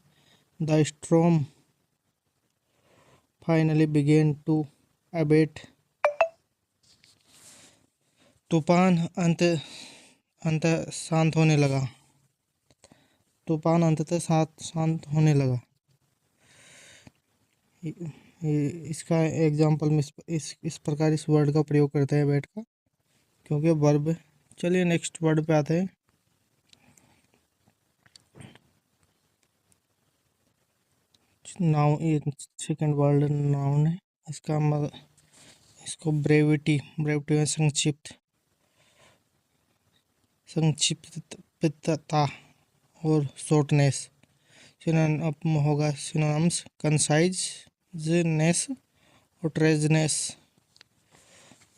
[SPEAKER 1] The storm finally began to abate. तूफान अंत शांत होने लगा। तूफान अंततः शांत होने लगा। इसका एग्जांपल में इस प्रकार इस वर्ड का प्रयोग करते हैं अबेट का, क्योंकि वर्ब है। चलिए नेक्स्ट वर्ड पे आते हैं। नाउन, ये सेकंड वर्ड नाउन है। इसका इसको ब्रेविटी में संक्षिप्तता और शॉर्टनेस। सिनोनिम होगा सिनोनिम्स कंसाइजनेस और ट्रेजनेस।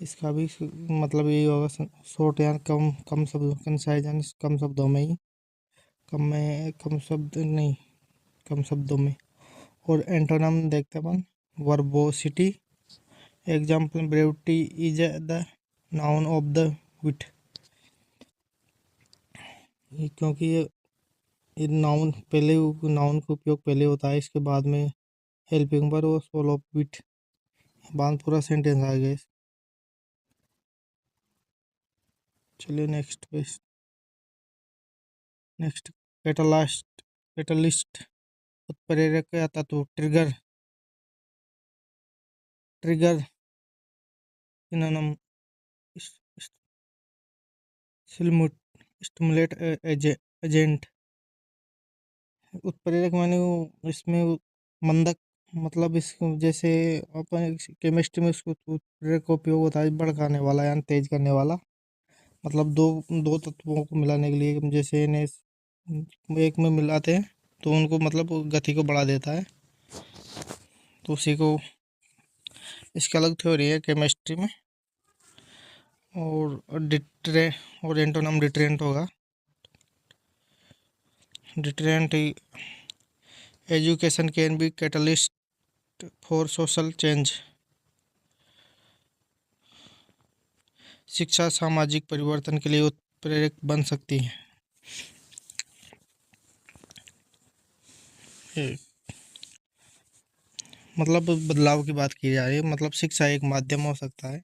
[SPEAKER 1] इसका भी मतलब यही होगा, शॉर्ट यानी कम शब्द, कंसाइज यानी कम शब्दों में ही, कम शब्दों में, और एंटोनम देखते हैं अपन, verbosity. Example, brevity is the noun of the wit. क्योंकि ये नाउन पहले, नाउन का उपयोग पहले होता है, इसके बाद में हेल्पिंग पर वो सोल ऑफ विट, बाद पूरा सेंटेंस आ गया। चलिए नेक्स्ट पेज। नेक्स्ट, कैटलिस्ट उत्प्रेरक या तत्व। Trigger, synonym, stimulate agent. उत्प्रेरक माने वो इसमें मंदक, मतलब इसको जैसे अपन केमिस्ट्री में उसको उत्प्रेरक का उपयोग होता है भड़काने वाला या तेज करने वाला, मतलब दो दो तत्वों को मिलाने के लिए, जैसे इन्हें एक में मिलाते हैं तो उनको मतलब गति को बढ़ा देता है, तो उसी को, इसकी अलग थ्योरी है केमिस्ट्री में। और और एंटोनम डिटरेंट होगा। Deterrent, education can be catalyst for social change. शिक्षा सामाजिक परिवर्तन के लिए उत्प्रेरक बन सकती है। मतलब बदलाव की बात की जा रही है, मतलब शिक्षा एक माध्यम हो सकता है,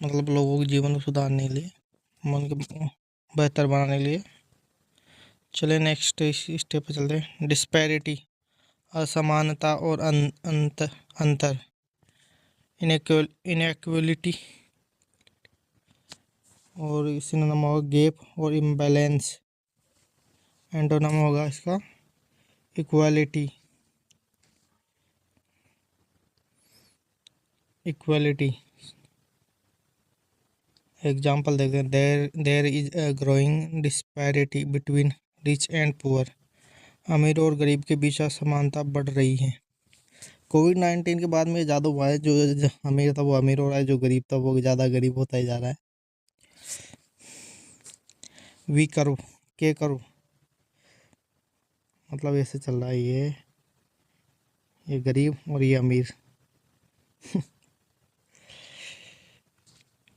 [SPEAKER 1] मतलब लोगों के जीवन को सुधारने के लिए, मन को बेहतर बनाने के लिए। चले नेक्स्ट स्टेप पे चलते हैं। डिस्पैरिटी, असमानता और अंतर। इनइक्वलिटी, और सिनोनिम होगा गैप और इम्बैलेंस। एंटोनिम होगा इसका इक्वालिटी, एग्जाम्पल देखते हैं। There is a growing disparity between rich and poor. अमीर और गरीब के बीच असमानता बढ़ रही है। कोविड-19 के बाद में ज़्यादा हुआ है, जो अमीर था वो अमीर हो रहा है, जो गरीब था वो ज़्यादा गरीब होता ही जा रहा है। वी कर्व, के कर्व, मतलब ऐसे चल रहा है, ये गरीब और ये अमीर।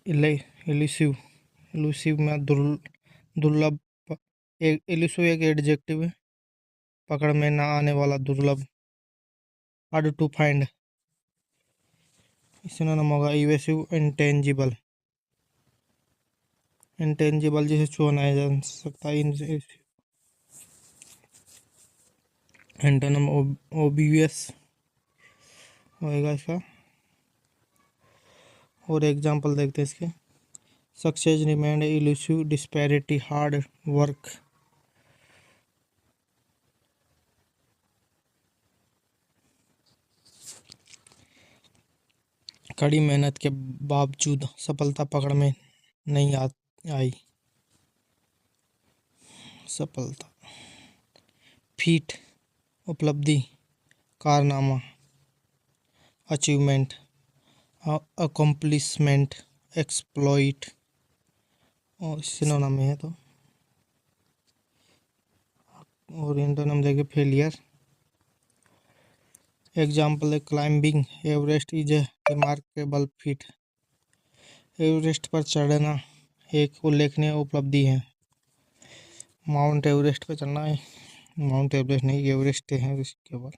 [SPEAKER 1] इल्यूसिव में दुर्लभ, इल्यूसिव एक एडजेक्टिव है, पकड़ में ना आने वाला, दुर्लभ, हार्ड टू फाइंड। सिनोनिम होगा इवेसिव, इंटेंजिबल, जिसे छुआ नहीं जा सकता। एंटोनिम ओब्वियस होएगा इसका। और एग्जाम्पल देखते हैं इसके। Success remained elusive, disparity, hard work. कड़ी मेहनत के बावजूद सफलता पकड़ में नहीं आई। सफलता। फीट, उपलब्धि, कारनामा, अचीवमेंट, अकम्प्लिशमेंट, एक्सप्लॉइट, और सिनोनिम में है तो। और एंटोनिम देखे फेलियर। एग्जाम्पल है climbing Everest is a remarkable feet. Everest पर चढ़ना एक उल्लेखनीय उपलब्धि है। माउंट एवरेस्ट पे चढ़ना है, माउंट एवरेस्ट नहीं, एवरेस्ट है केवल।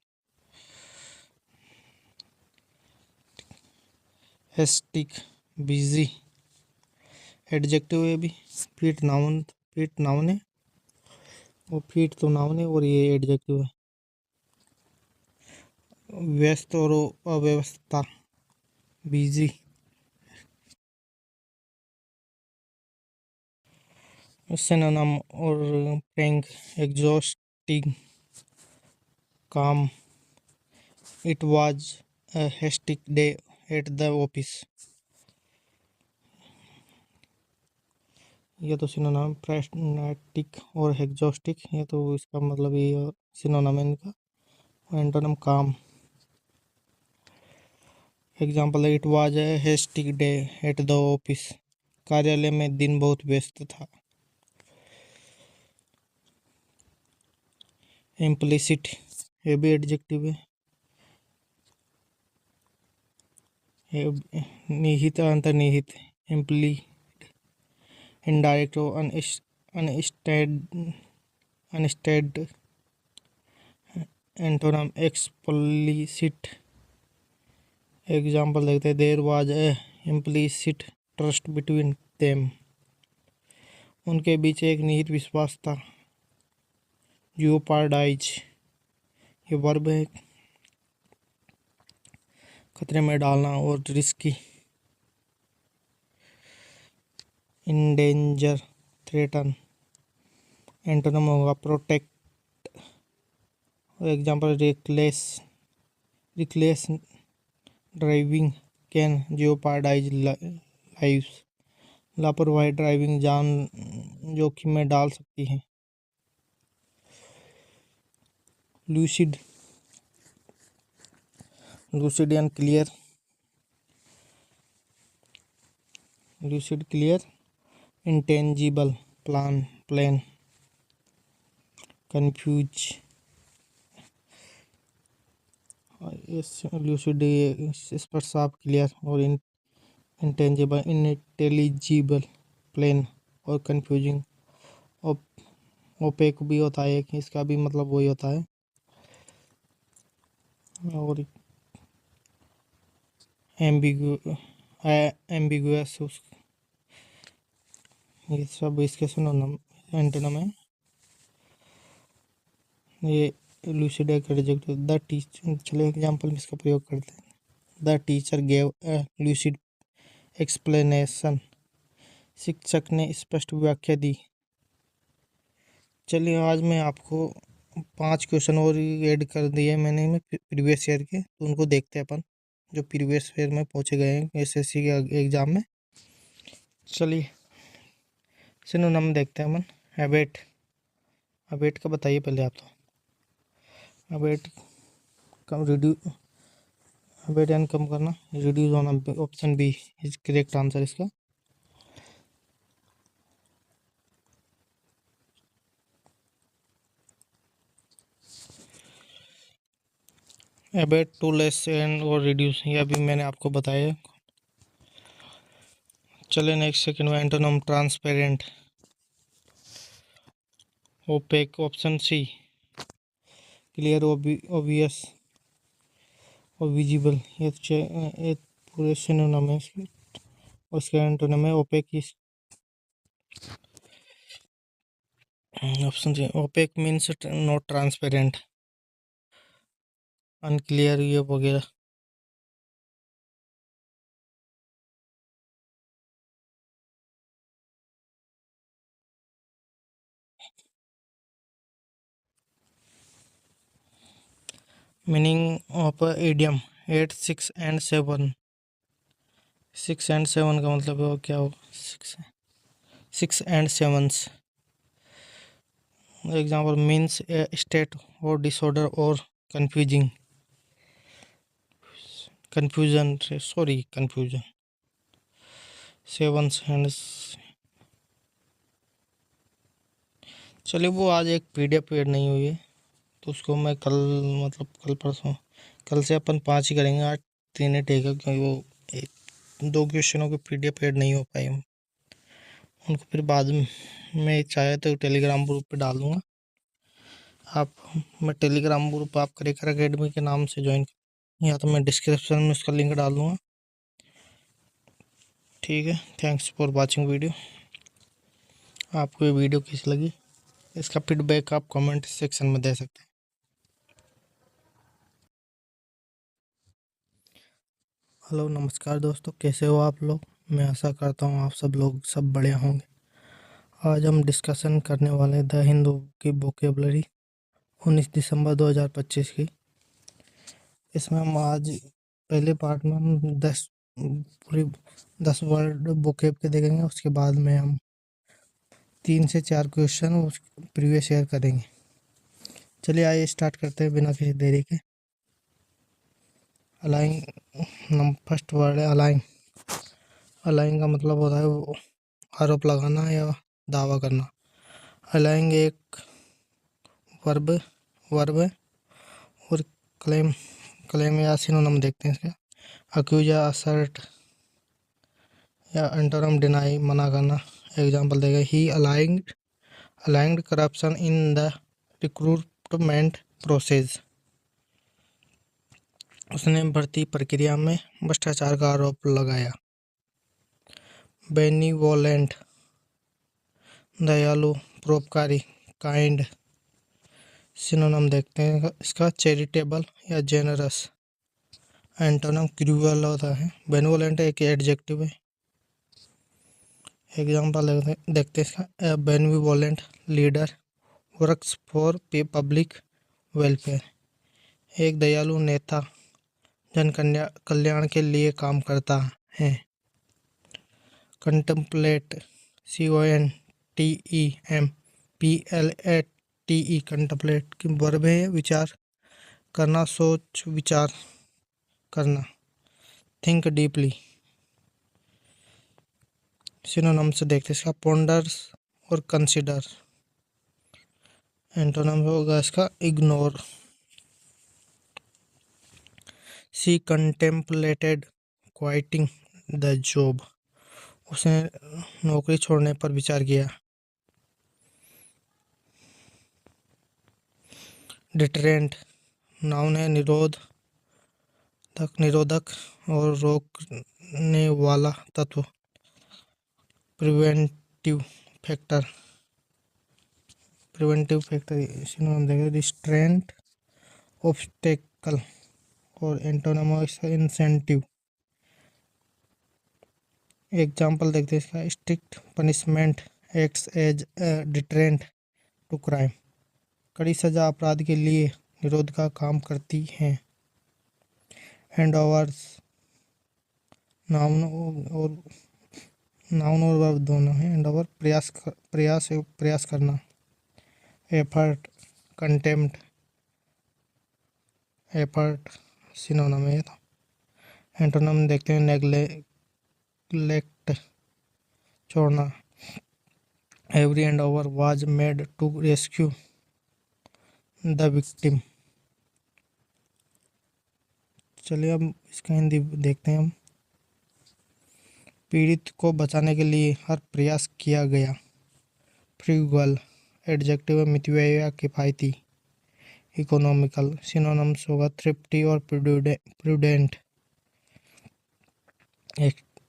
[SPEAKER 1] हेस्टिक, बिजी, एडजेक्टिव है भी। फीट नाउन है, वो फीट तो नाउन है और ये एडजेक्टिव है। व्यस्त और अव्यवस्था, बिजी। सिनोनिम और फ्रैंक, एग्जॉस्टिंग, काम। It was a hectic day at the office. ये तो सिनोनिम। फ्रेनेटिक और एग्जॉस्टिक, ये तो इसका मतलब ये सिनोनिम है इनका। एंटोनिम काम। एग्जाम्पल है it was a hectic day at the office. कार्यालय में दिन बहुत व्यस्त था। इम्प्लिसिट, ये भी एडजेक्टिव है। निहित अंतर्निहित, इम्प्ली, इनडायरेक्ट और unstated, unstated, antonym explicit. Example देखते हैं। There was a implicit trust between them. उनके बीच एक निहित विश्वास था। जियोपार्डाइज, ये वर्ब है, खतरे में डालना और रिस्की। इंडेंजर, थ्रेटन, एंटोनम होगा protect. Example reckless, reckless driving can jeopardize lives. लापरवाही ड्राइविंग जान जोखिम में डाल सकती है। Lucid, lucid and clear, lucid clear, intangible, plan, confuse. इस लूसिड इस पर साफ, क्लियर और इंटेंजिबल, इनटेलिजिबल, प्लेन और कंफ्यूजिंग। ओपेक भी होता है कि इसका भी मतलब वही होता है। और एम्बिगुअस, ये सब इसके सिनोनिम एंटोनिम है। ये लूसिड एक एडजेक्टिव। द टीचर, चलो एग्जांपल में इसका प्रयोग करते हैं। The teacher gave a lucid explanation. शिक्षक ने स्पष्ट व्याख्या दी। चलिए आज मैं आपको 5 क्वेश्चन और ऐड कर दिए मैंने प्रीवियस ईयर के, तो उनको देखते हैं अपन, जो प्रीवियस ईयर में पहुंचे गए हैं एसएससी के एग्जाम में। चलिए सिनोनिम देखते हैं अपन। हैबिट, हैबिट का बताइए पहले आप। तो हैबिट कम, रिड्यूस, हैबिट एंड कम करना, रिड्यूस होना, option B is correct answer इसका। हैबिट टू लेस एंड और रिड्यूस, ये अभी मैंने आपको बताया। चले नेक्स्ट सेकंड में antonym transparent, opaque, option C, clear, obvious और विजिबल। ये पूरे सिनोनिम है इसके। और इसका एंटोनिम है opaque. Option C, opaque means not transparent, unclear, ये वगैरह। Meaning of idiom 8, 6 and 7। 6 and 7 का मतलब है क्या हो? 6 and 7। Example means A state और डिसऑर्डर और confusing, confusion, sorry confusion. 7 and, चलिए वो आज एक पीडीएफ ऐड नहीं हुई है, तो उसको मैं कल, मतलब कल परसों, कल से अपन 5 ही करेंगे। आज 3 ही ठीक है, क्योंकि वो 2 क्वेश्चनों की पीडीएफ ऐड नहीं हो पाई। उनको फिर बाद में चाहे तो टेलीग्राम ग्रुप पे डाल दूँगा। आप, मैं टेलीग्राम ग्रुप आप क्रेकर अकेडमी के नाम से ज्वाइन, या तो मैं डिस्क्रिप्शन में उसका लिंक डाल दूँगा। ठीक है, थैंक्स फॉर वॉचिंग वीडियो। आपको ये वीडियो कैसी लगी, इसका फीडबैक आप कमेंट सेक्शन में दे सकते हैं। हेलो नमस्कार दोस्तों, कैसे हो आप लोग? मैं आशा करता हूँ आप सब लोग सब बढ़िया होंगे। आज हम डिस्कशन करने वाले हैं द हिंदू की वोकेबलरी 19 दिसंबर 2025 की। इसमें हम आज पहले पार्ट में हम 10 पूरी 10 वर्ड वोकेब के देखेंगे। उसके बाद में हम 3 से 4 क्वेश्चन उस प्रीवियस ईयर करेंगे। चलिए आइए स्टार्ट करते हैं बिना किसी देरी के। अलाइंग, फर्स्ट वर्ड है अलाइंग। अलाइंग का मतलब होता है वो आरोप लगाना या दावा करना। अलाइंग एक वर्ब है क्लेम क्लेम या सिनोनिम देखते हैं इसका। अक्यूज या असर्ट या एंटोनिम डिनाई, मना करना। एग्जांपल देगा, he alleged corruption in the recruitment process, उसने भर्ती प्रक्रिया में भ्रष्टाचार का आरोप लगाया। बेनिवोलेंट, दयालु, परोपकारी, काइंड। सिनोनिम देखते हैं इसका, चैरिटेबल या जेनरस। एंटोनिम क्रूअल होता है। बेनिवोलेंट एक एडजेक्टिव है। एग्जांपल देखते हैं इसका, benevolent leader works for public welfare, एक दयालु नेता जन कल्याण के लिए काम करता है। कंटेम्पलेट, CONTEMPLATE, कंटेम्पलेट की वर्ब है विचार करना, सोच विचार करना। Think deeply. सिनोनिम्स देखते इसका, पोंडर्स और कंसिडर। एंटोनिम होगा इसका, ignore. She contemplated quitting the job, उसने नौकरी छोड़ने पर विचार किया। डिटरेंट, नाउन है, निरोधक और रोकने वाला तत्व। प्रिवेंटिव फैक्टर सिनोनिम देखें, रिस्ट्रेंट, ऑब्स्टेकल और एंटोनिम इंसेंटिव। एग्जाम्पल देखते हैं इसका, strict punishment acts as a deterrent to crime, कड़ी सजा अपराध के लिए निरोध का काम करती है। हैंडओवर्स, नाउन और वर्ब दोनों हैं। हैंडओवर प्रयास करना। एफर्ट, कंटेम्प्ट, एफर्ट सिनोनिम है। एंटोनिम देखते हैं, नेग्लेक्ट, छोड़ना। Every endeavour was made to rescue the victim. चलिए अब इसका हिंदी देखते हैं हम। पीड़ित को बचाने के लिए हर प्रयास किया गया। फ्रीगल, एडजेक्टिव, मितव्ययी या किफायती। इकोनॉमिकल, सिनोनिम्स होगा, थ्रिफ्टी और प्रूडेंट।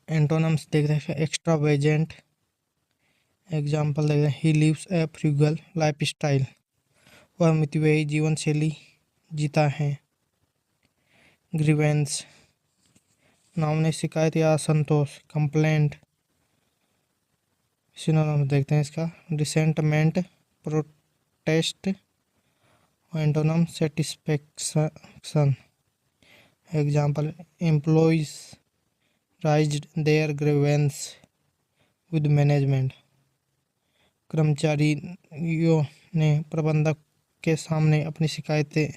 [SPEAKER 1] एंटोनिम्स देखते हैं, एक्स्ट्रावेजेंट। एग्जाम्पल देखते हैं, ही लिव्स ए फ्रीगल लाइफस्टाइल, वह मितव्ययी जीवन शैली जीता है। ग्रीवेंस, नाउन है, शिकायत या असंतोष। कंप्लेंट, सिनोनिम देखते हैं इसका, resentment, protest. Antonym satisfaction. Example, employees raised their grievance with management, कर्मचारियों ने प्रबंधक के सामने अपनी शिकायतें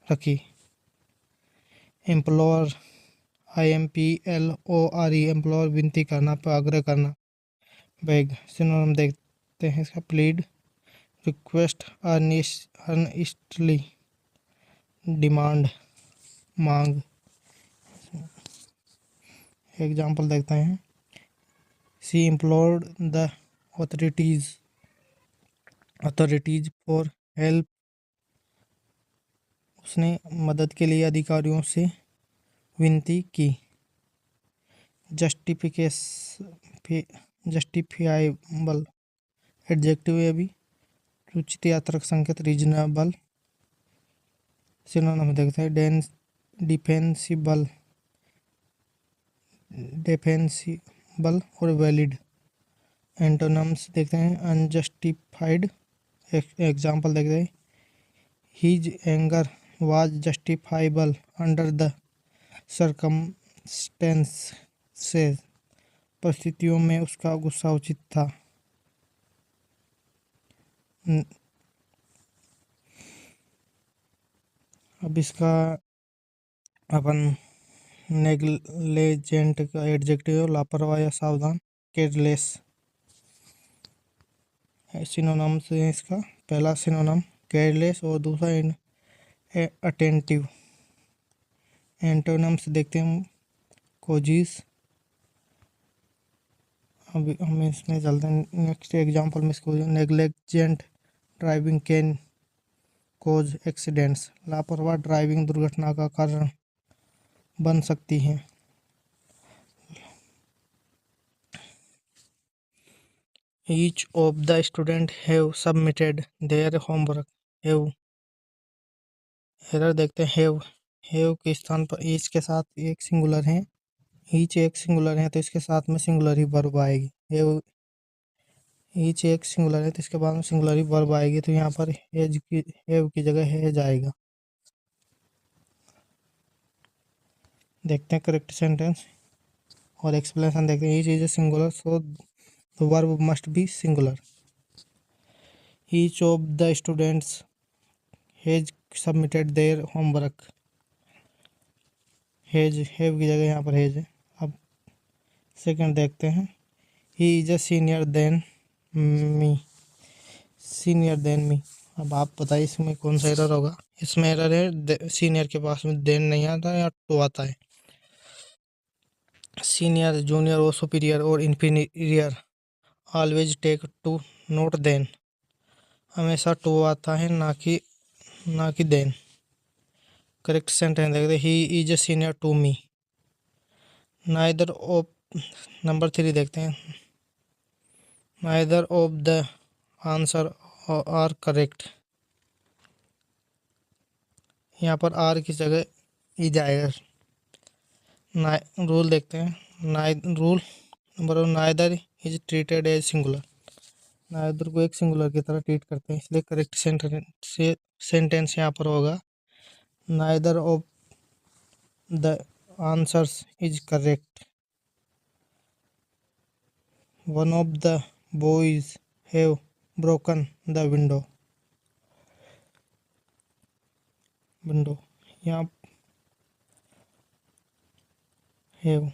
[SPEAKER 1] रखी। एम्प्लॉयर, IMPLORE, एम्प्लॉयर विनती करना, आग्रह करना। बेग, सिनोनिम देखते हैं इसका, प्लीड, रिक्वेस्ट, अर्नेस्टली, डिमांड, मांग। एग्जाम्पल देखते हैं, she implored the authorities for help, उसने मदद के लिए अधिकारियों से विनती की। जस्टिफाइबल, एडजेक्टिव है अभी, उचित या तर्क संकेत। रीजनेबल, सिनोनिम देखते हैं, डिफेंसिबल और वैलिड। एंटोनिम्स देखते हैं, अनजस्टिफाइड। एग्जाम्पल देखते हैं, his anger was justifiable under the circumstances, परिस्थितियों में उसका गुस्सा उचित था। अब इसका अपन नेग्लिजेंट का एडजेक्टिव, लापरवाह या सावधान। केयरलेस। सिनोनिम से इसका, पहला सिनोनिम केयरलेस और दूसरा अटेंटिव। एंटोनम्स देखते हैं हम। कोजिस, अभी हम इसमें चलते हैं नेक्स्ट एग्जाम्पल में। इसको नेग्लेजेंट ड्राइविंग कैन कोज एक्सीडेंट्स, लापरवाह ड्राइविंग दुर्घटना का कारण बन सकती है। Each of the student have submitted their homework. Have, error देखते हैं। हैव के स्थान पर ईच के साथ एक सिंगुलर है, ईच एक सिंगुलर है तो इसके साथ में सिंगुलर ही वर्ब आएगी। हैव, ईच एक सिंगुलर है तो इसके बाद में सिंगुलर ही वर्ब आएगी, तो यहाँ पर हैज की, हैव की जगह हैज आएगा। देखते हैं करेक्ट सेंटेंस और एक्सप्लेनेशन देखते हैं। Each is a singular so the verb must be singular. Each of the students has submitted their homework. Has, have की जगह यहाँ पर हैज है। अब सेकंड देखते हैं। ही is a senior than me, senior than me. अब आप बताइए इसमें कौन सा एरर होगा। इसमें एरर है सीनियर के पास में देन नहीं आता या टू आता है। सीनियर, जूनियर और सुपीरियर और inferior always take to not than, हमेशा टू आता है ना कि देन। करेक्ट सेंटेंस देखते। He is a senior to me. Neither of, number 3 देखते हैं। Neither of the answer are correct, यहाँ पर आर की जगह इज आएगा। रूल देखते हैं। Rule number 1, neither is treated as singular. Neither को एक सिंगुलर की तरह ट्रीट करते हैं, इसलिए करेक्ट सेंटेंस यहाँ पर होगा neither of the answers is correct. One of the boys have broken the window. यहाँ have,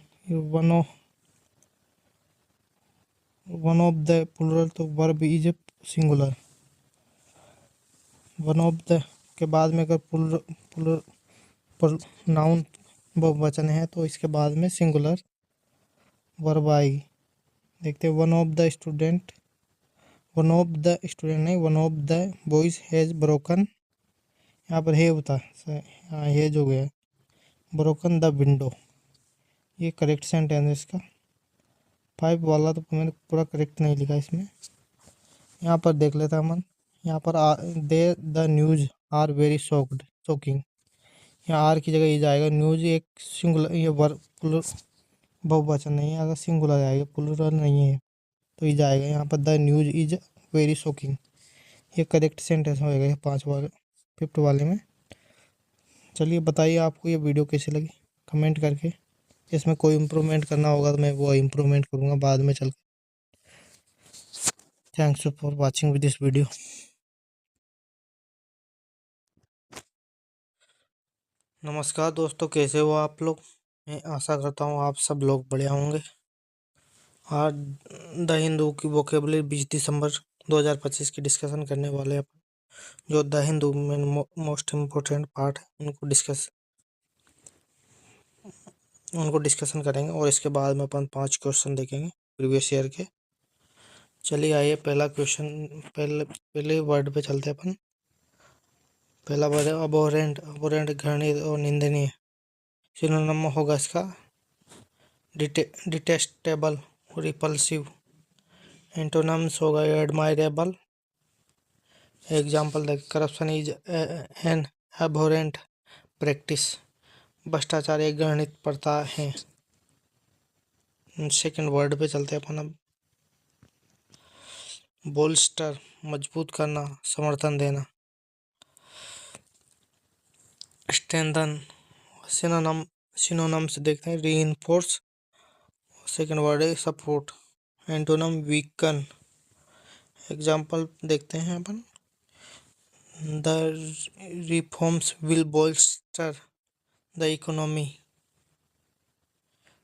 [SPEAKER 1] one of the plural तो verb is singular. One of the के बाद में अगर नाउन बहुवचन है तो इसके बाद में सिंगुलर वर्ब आएगी। देखते हैं। वन ऑफ द स्टूडेंट नहीं, one of the boys has broken, यहाँ पर हैव था, हाँ हैज हो गया, ब्रोकन द विंडो। ये करेक्ट सेंटेंस है इसका। 5 वाला तो मैंने पूरा करेक्ट नहीं लिखा इसमें। यहाँ पर देख लेते हैं हम। यहाँ पर the the news are very shocking, यहाँ आर की जगह इज आएगा। न्यूज एक सिंगुलर, ये वर्ब बहुवचन नहीं है, अगर सिंगुलर आएगा, प्लूरल नहीं है तो इज आएगा। यहाँ पर the news is very shocking, ये करेक्ट सेंटेंस होएगा ये 5 वाले, 5th वाले में। चलिए बताइए आपको ये वीडियो कैसी लगी, कमेंट करके। इसमें कोई इम्प्रूवमेंट करना होगा तो मैं वो इम्प्रूवमेंट करूँगा बाद में चल के। Thanks for watching this video. नमस्कार दोस्तों, कैसे हो आप लोग। मैं आशा करता हूँ आप सब लोग बढ़िया होंगे। आज द हिंदू की वोकेबलरी 20 दिसंबर 2025 की डिस्कशन करने वाले हैं। जो द हिंदू में मोस्ट इम्पोर्टेंट पार्ट है उनको डिस्कशन करेंगे और इसके बाद में अपन 5 क्वेश्चन देखेंगे प्रीवियस ईयर के। चलिए आइए पहला क्वेश्चन, पहले वर्ड पे चलते हैं अपन। पहला वर्ड है अबोरेंट। अबोरेंट घृणित और निंदनीय। सिनोनिम होगा इसका डिटेस्टेबल, रिपल्सिव। एंटोनिम्स होगा एडमायरेबल। एग्जाम्पल देख, corruption is an aberrant practice, भ्रष्टाचार एक घृणित प्रथा है। सेकंड वर्ड पे चलते हैं अपन अब। बोल्स्टर, मजबूत करना, समर्थन देना। स्ट्रेंथन, सिनोनिम्स देखते हैं। रीइंफोर्स, सेकंड वर्ड है सपोर्ट। Antonym weaken. एग्जाम्पल देखते हैं अपन। The reforms will bolster the economy,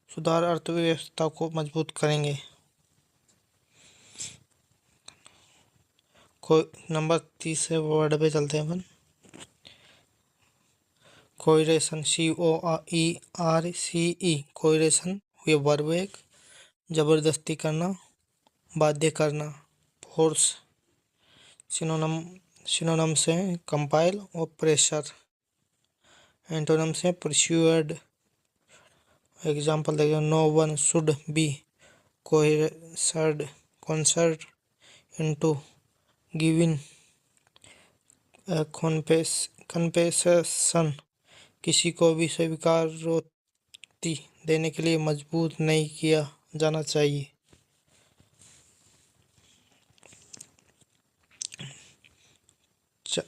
[SPEAKER 1] सुधार अर्थव्यवस्था को मजबूत करेंगे। नंबर 30 वर्ड पे चलते हैं अपन। कोइरेशन, COERCE, कोइरेशन ये वर्ब एक, जबरदस्ती करना, बाध्य करना। फोर्स सिनोनम से कंपाइल और प्रेशर। एंटोनम से परस्यूड। एग्जाम्पल देखिए, no one should be coerced into giving confession, किसी को भी स्वीकारोक्ति देने के लिए मजबूर नहीं किया जाना चाहिए।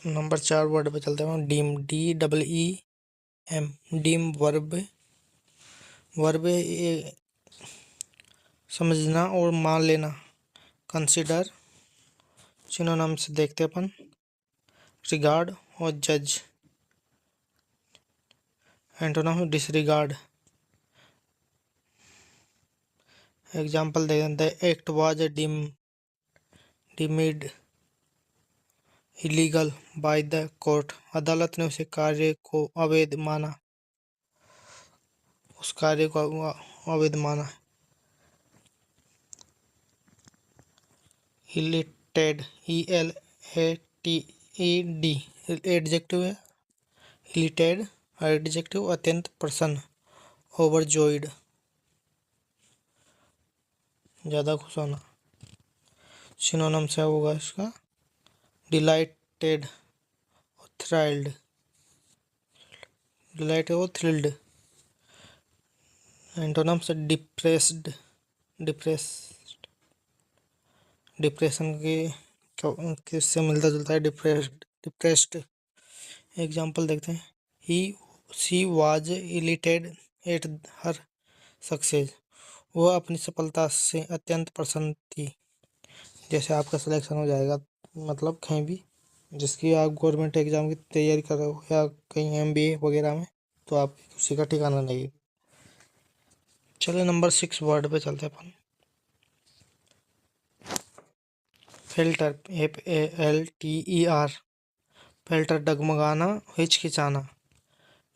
[SPEAKER 1] नंबर 4 वर्ड पे चलते हैं। डीम, DEEM, डीम वर्ब समझना और मान लेना। कंसिडर सिनोनिम से देखते अपन, रिगार्ड और जज। Antonym disregard. एग्जाम्पल देखते हैं, the act was deemed illegal by the court, अदालत ने उसे कार्य को अवैध माना, उस कार्य को अवैध माना। इलिटेड, ELATED, एडजेक्टिव है। इलिटेड एडजेक्टिव, अत्यंत प्रसन्न। ओवरजॉयड, ज़्यादा खुश होना। सिनोनिम से होगा इसका, डिलाइटेड और थ्रिल्ड। डिलाइटेड और थ्रिल्ड। एंटोनिम से डिप्रेस्ड, डिप्रेशन के किससे मिलता जुलता है, डिप्रेस्ड। एग्जाम्पल देखते हैं, she was elated at her success, वह अपनी सफलता से अत्यंत प्रसन्न थी। जैसे आपका सिलेक्शन हो जाएगा, मतलब कहीं भी जिसकी आप गवर्नमेंट एग्जाम की तैयारी कर रहे हो या कहीं MBA वगैरह में, तो आप उसी का ठिकाना नहीं। चलिए नंबर 6 वर्ड पे चलते हैं अपन। फिल्टर, FALTER, फिल्टर डगमगाना, हिचकिचाना।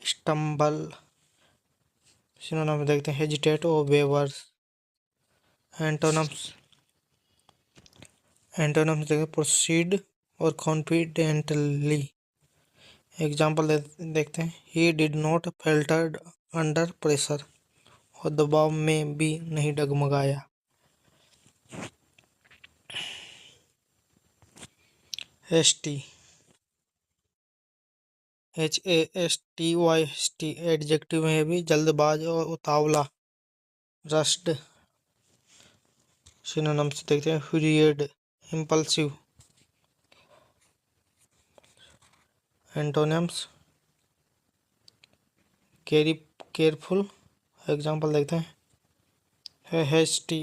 [SPEAKER 1] स्टम्बल सिनोनिम देखते हैं, हेजिटेट और वेवर। एंटोनिम्स देखते हैं, प्रोसीड और कॉन्फिडेंटली। एग्जाम्पल देखते हैं, ही did not filter under pressure, और दबाव में भी नहीं डगमगाया। HASTY, एडजेक्टिव है भी, जल्दबाज और उतावला। रस्ट सिनोनिम से देखते हैं, फ्यूरियड, इम्पल्सिव। Antonyms careful. एग्जाम्पल देखते हैं, hasty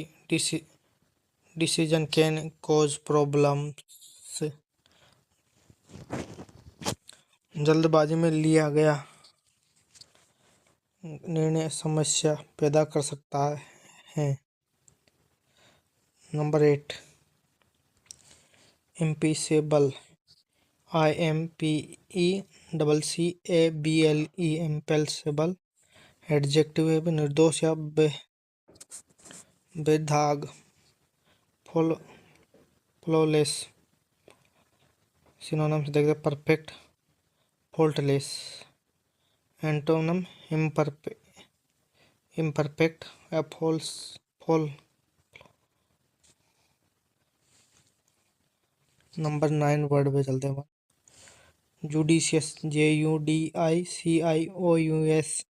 [SPEAKER 1] decision can cause problems, जल्दबाजी में लिया गया निर्णय समस्या पैदा कर सकता है। Number 8 इम्पीसेबल, IMPECCABLE, इम्पल्सिबल। एडजेक्टिव है, निर्दोष या बेदाग। फ्लॉलेस सिनोनिम से देखते, परफेक्ट, फॉल्टलेस। एंटोनिम इम्परफेक्ट या फॉल। नंबर 9 वर्ड पे चलते हैं। जुडिशियस, JUDICIOUS,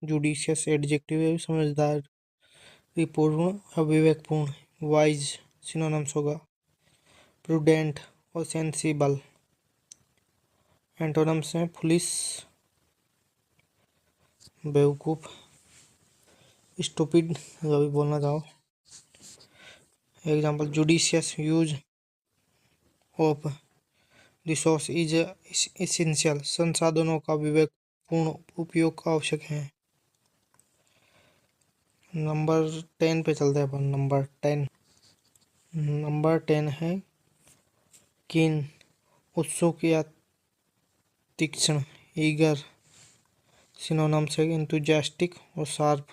[SPEAKER 1] जुडिशियस एडजेक्टिव है, समझदारी पूर्ण या विवेकपूर्ण। वाइज सिनोनिम्स होगा, प्रूडेंट और सेंसिबल। एंटोनिम्स हैं, फुलिश, बेवकूफ़, स्टूपिड, जो भी बोलना चाहो। Example, judicious use of resource is essential, संसाधनों का विवेकपूर्ण उपयोग आवश्यक है। नंबर 10 पे चलते हैं अपन। नंबर 10 है कीन, उत्सुक या तीक्ष्ण। ईगर सिनोनिम्स है इंथुजियास्टिक और शार्प।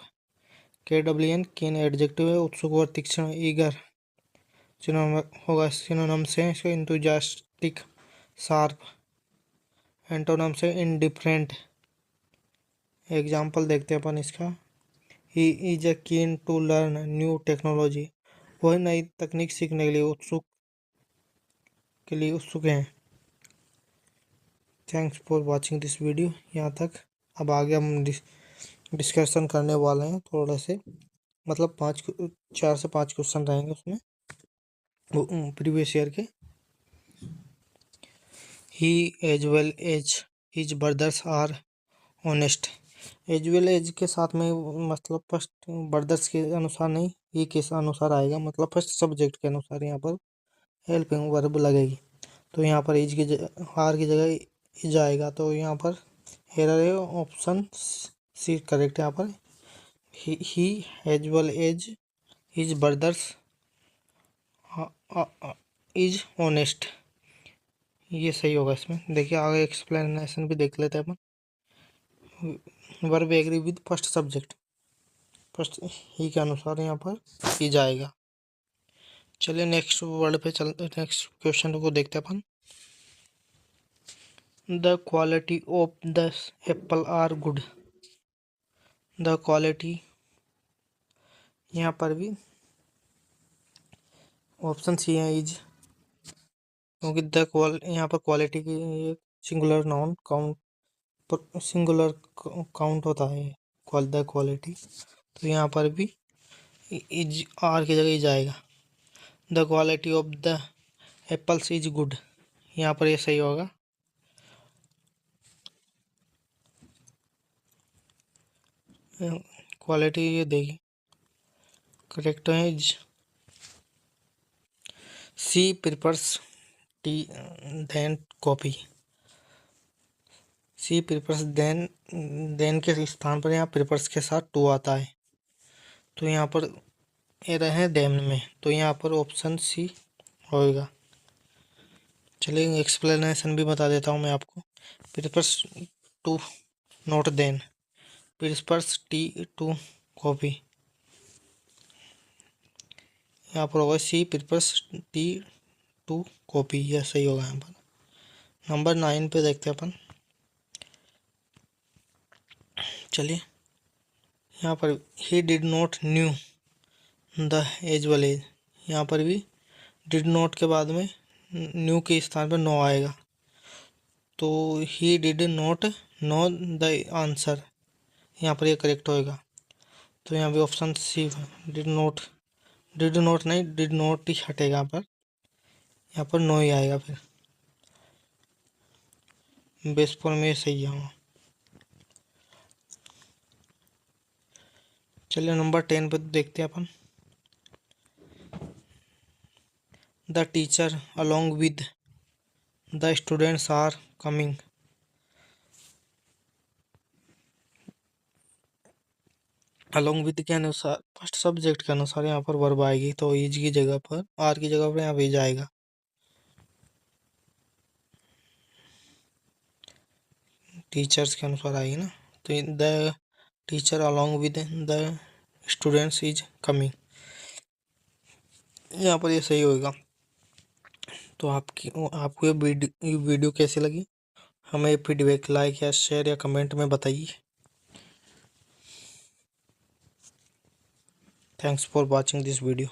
[SPEAKER 1] KWN कीन एडजेक्टिव है, उत्सुक और तीक्ष्ण, ईगर। सिनोनिम्स है इसका इंथुजियास्टिक, शार्प। एंटोनिम्स है इंडिफरेंट। एग्जाम्पल देखते हैं अपन इसका। ही is a keen to learn new technology. वह नई तकनीक सीखने के लिए उत्सुक हैं। Thanks for watching this video. यहाँ तक। अब आगे हम डिस्कशन करने वाले हैं थोड़े से, मतलब 4 से 5 क्वेश्चन रहेंगे उसमें प्रीवियस ईयर के। He as well as his brothers are honest. As well as के साथ में मतलब फर्स्ट ब्रदर्स के अनुसार नहीं, ही के अनुसार आएगा, मतलब फर्स्ट सब्जेक्ट के अनुसार यहाँ पर हेल्पिंग वर्ब लगेगी। तो यहाँ पर एज की आर की जगह इज आएगा, तो यहाँ पर एरर है, ऑप्शन सी करेक्ट है यहाँ पर। He as well as his brothers is honest, ये सही होगा इसमें। देखिए आगे एक्सप्लेनेशन भी देख लेते हैं अपन। Verb agree with first subject, first ही के अनुसार यहाँ पर ही जाएगा। चलिए नेक्स्ट वर्ड पे चलते, नेक्स्ट क्वेश्चन को देखते हैं अपन। The quality of the apple are good. The quality, यहाँ पर भी ऑप्शन सी है इज, क्योंकि यहाँ पर क्वालिटी की singular noun count, singular count होता है द क्वालिटी, तो यहाँ पर भी इज आर की जगह इज आएगा। The quality of the apples is good, यहाँ पर ये सही होगा। क्वालिटी ये देगी करेक्ट है is. She prefers tea than coffee. She prefers than के स्थान पर यहाँ प्रिफर्स के साथ टू आता है, तो यहाँ पर ये रहे देन में, तो यहाँ पर ऑप्शन सी होएगा। चलिए एक्सप्लेनेशन भी बता देता हूँ मैं आपको। Prefers to not than, prefers tea to coffee, यहाँ पर होगा she prefers tea to coffee, यह सही होगा यहाँ पर। नंबर 9 पे देखते हैं अपन। चलिए यहाँ पर he did not knew the as well as, यहाँ पर भी डिड नॉट के बाद में न्यू के स्थान पर नो आएगा, तो ही did not know the answer, यहाँ पर ये करेक्ट होएगा। तो यहाँ भी ऑप्शन सी डिड नॉट नहीं, डिड नॉट ही हटेगा यहाँ पर, यहाँ पर नो ही आएगा फिर। बेस फॉर्म में सही है। चलिए नंबर 10 पे देखते हैं अपन। The teacher along with the students are coming. Along with के अनुसार फर्स्ट सब्जेक्ट के अनुसार यहाँ पर वर्ब आएगी, तो इज की जगह पर आर की जगह पर यहाँ पे इज आएगा। टीचर्स के अनुसार आएगी ना, तो the teacher along with the students is coming, यहाँ पर ये सही होगा। तो आपको ये वीडियो कैसी लगी, हमें फीडबैक लाइक या शेयर या कमेंट में बताइए। Thanks for watching this video.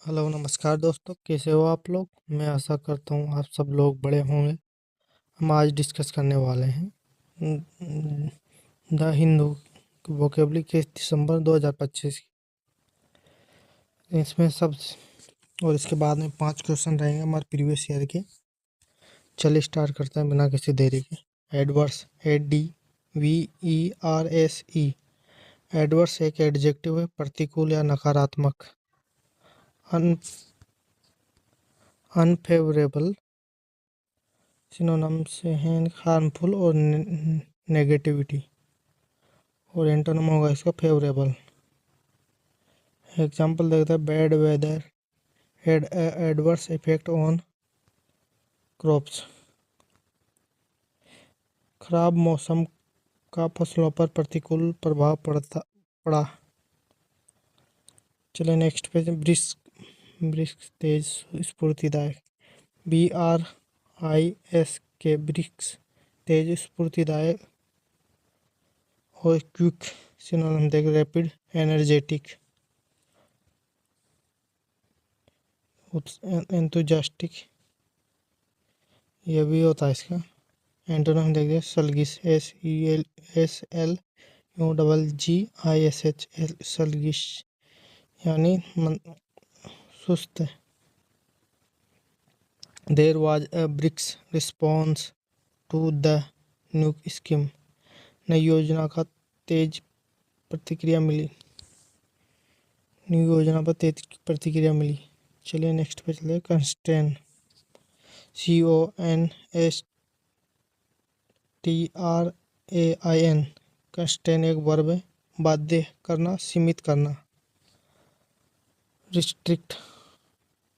[SPEAKER 1] Hello नमस्कार दोस्तों, कैसे हो आप लोग। मैं आशा करता हूँ आप सब लोग बड़े होंगे। हम आज डिस्कस करने वाले हैं द हिंदू वोकेबलरी 21 दिसंबर 2025 की। इसमें सब और इसके बाद में 5 क्वेश्चन रहेंगे हमारे प्रीवियस ईयर के। चलिए स्टार्ट करते हैं बिना किसी देरी के। Adverse, ADVERSE। एडवर्स एक एडजेक्टिव है, प्रतिकूल या नकारात्मक। अनफेवरेबल सिनोनिम से हैं हार्मफुल और नेगेटिविटी, और एंटोनिम होगा इसका फेवरेबल। एग्जाम्पल देखते हैं। Bad weather, adverse effect on crops, खराब मौसम का फसलों पर प्रतिकूल प्रभाव पड़ा। चलिए नेक्स्ट पेज। ब्रिस्क तेज स्फूर्तिदायक, BRISK ब्रिक्स तेज स्फूर्तिदायक और क्विक सिनोनिम देख, रैपिड, एनर्जेटिक, एंथुजास्टिक, यह भी होता है इसका। एंटोनिम देखिए सल्गिश, SELUGGISH, सल्गिश यानी सुस्त। There was a brisk response to the new scheme, नई योजना का तेज प्रतिक्रिया मिली, न्यू योजना पर तेज प्रतिक्रिया मिली। चलिए नेक्स्ट पे चलिए। कंस्ट्रेन, CONSTRAIN, कंस्ट्रेन एक वर्ब है, बाध्य करना, सीमित करना। रिस्ट्रिक्ट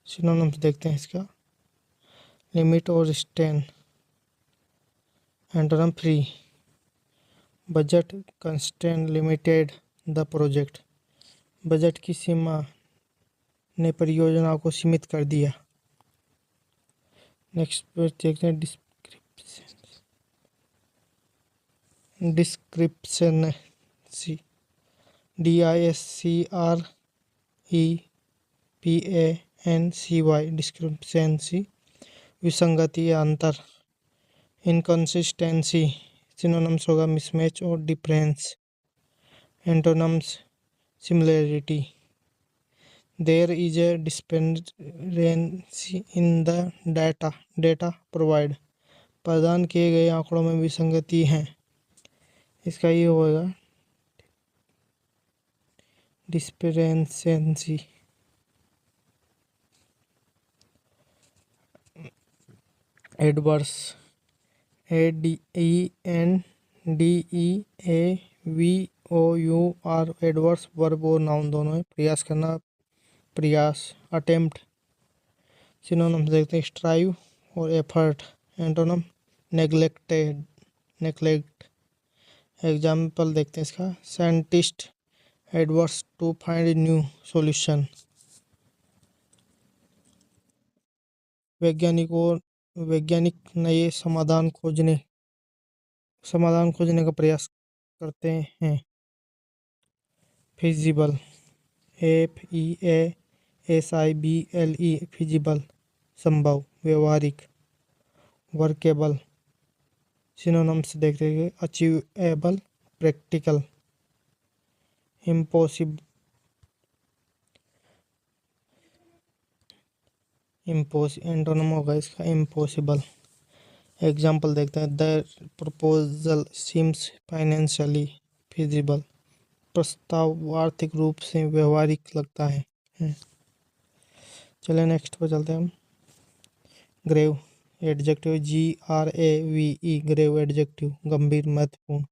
[SPEAKER 1] सिनोनिम्स देखते हैं इसका, लिमिट और restrain. Antonym free, budget constraint limited the project, budget की सीमा ने परियोजना को सीमित कर दिया। नेक्स्ट पे देखते हैं डिस्क्रिप्शनसी, DISCREPANCY, डिस्क्रिप्शनसी विसंगति या अंतर। इनकंसिस्टेंसी सिनोनिम्स होगा मिसमैच और difference. Antonyms similarity, there is a discrepancy in the data provide, प्रदान किए गए आंकड़ों में विसंगति है, इसका ये होगा डिस्पेरेंसी। एडवर्स, ADENDEAVOUR, एडवर्स वर्ब और नाउन दोनों है। प्रयास करना, प्रयास, अटेम्प्ट। सिनोनिम्स देखते हैं स्ट्राइव और effort. Antonym neglected, neglect. Example देखते हैं इसका, साइंटिस्ट एडवर्स टू फाइंड न्यू सॉल्यूशन, वैज्ञानिक नए समाधान खोजने का प्रयास करते हैं। फिजिबल, FEASIBLE, फिजिबल संभव, व्यवहारिक। वर्केबल सिनोनिम्स देखते हैं, अचीवेबल, प्रैक्टिकल। एंटोनिम होगा इसका इम्पॉसिबल। एग्जाम्पल देखते हैं, the proposal seems financially feasible, प्रस्ताव आर्थिक रूप से व्यवहारिक लगता है। चलिए नेक्स्ट पर चलते हैं हम। Grave adjective, GRAVE, grave adjective, गंभीर, महत्वपूर्ण,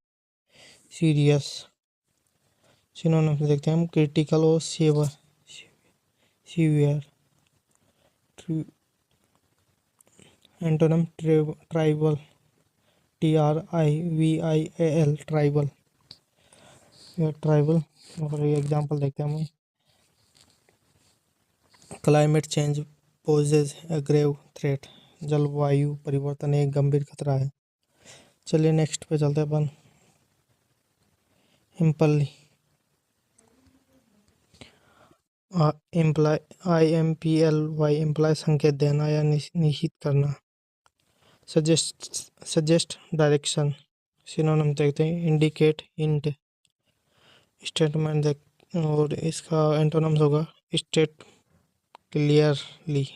[SPEAKER 1] सीरियस। सिनोनिम्स देखते हैं हम, क्रिटिकल और severe. Antonym trivial, TRIVIAL, trivial, trivial. और एग्जाम्पल देखते हैं हम, climate change poses a grave threat, जलवायु परिवर्तन एक गंभीर खतरा है। चलिए नेक्स्ट पे चलते हैं अपन। इम्पली, इम्प्लाई, IMPLY, इम्प्लाई संकेत देना या निहित करना। Suggest direction. सिनोनिम देखते हैं, इंडिकेट, हिंट, स्टेटमेंट और इसका एंटोनिम्स होगा state clearly.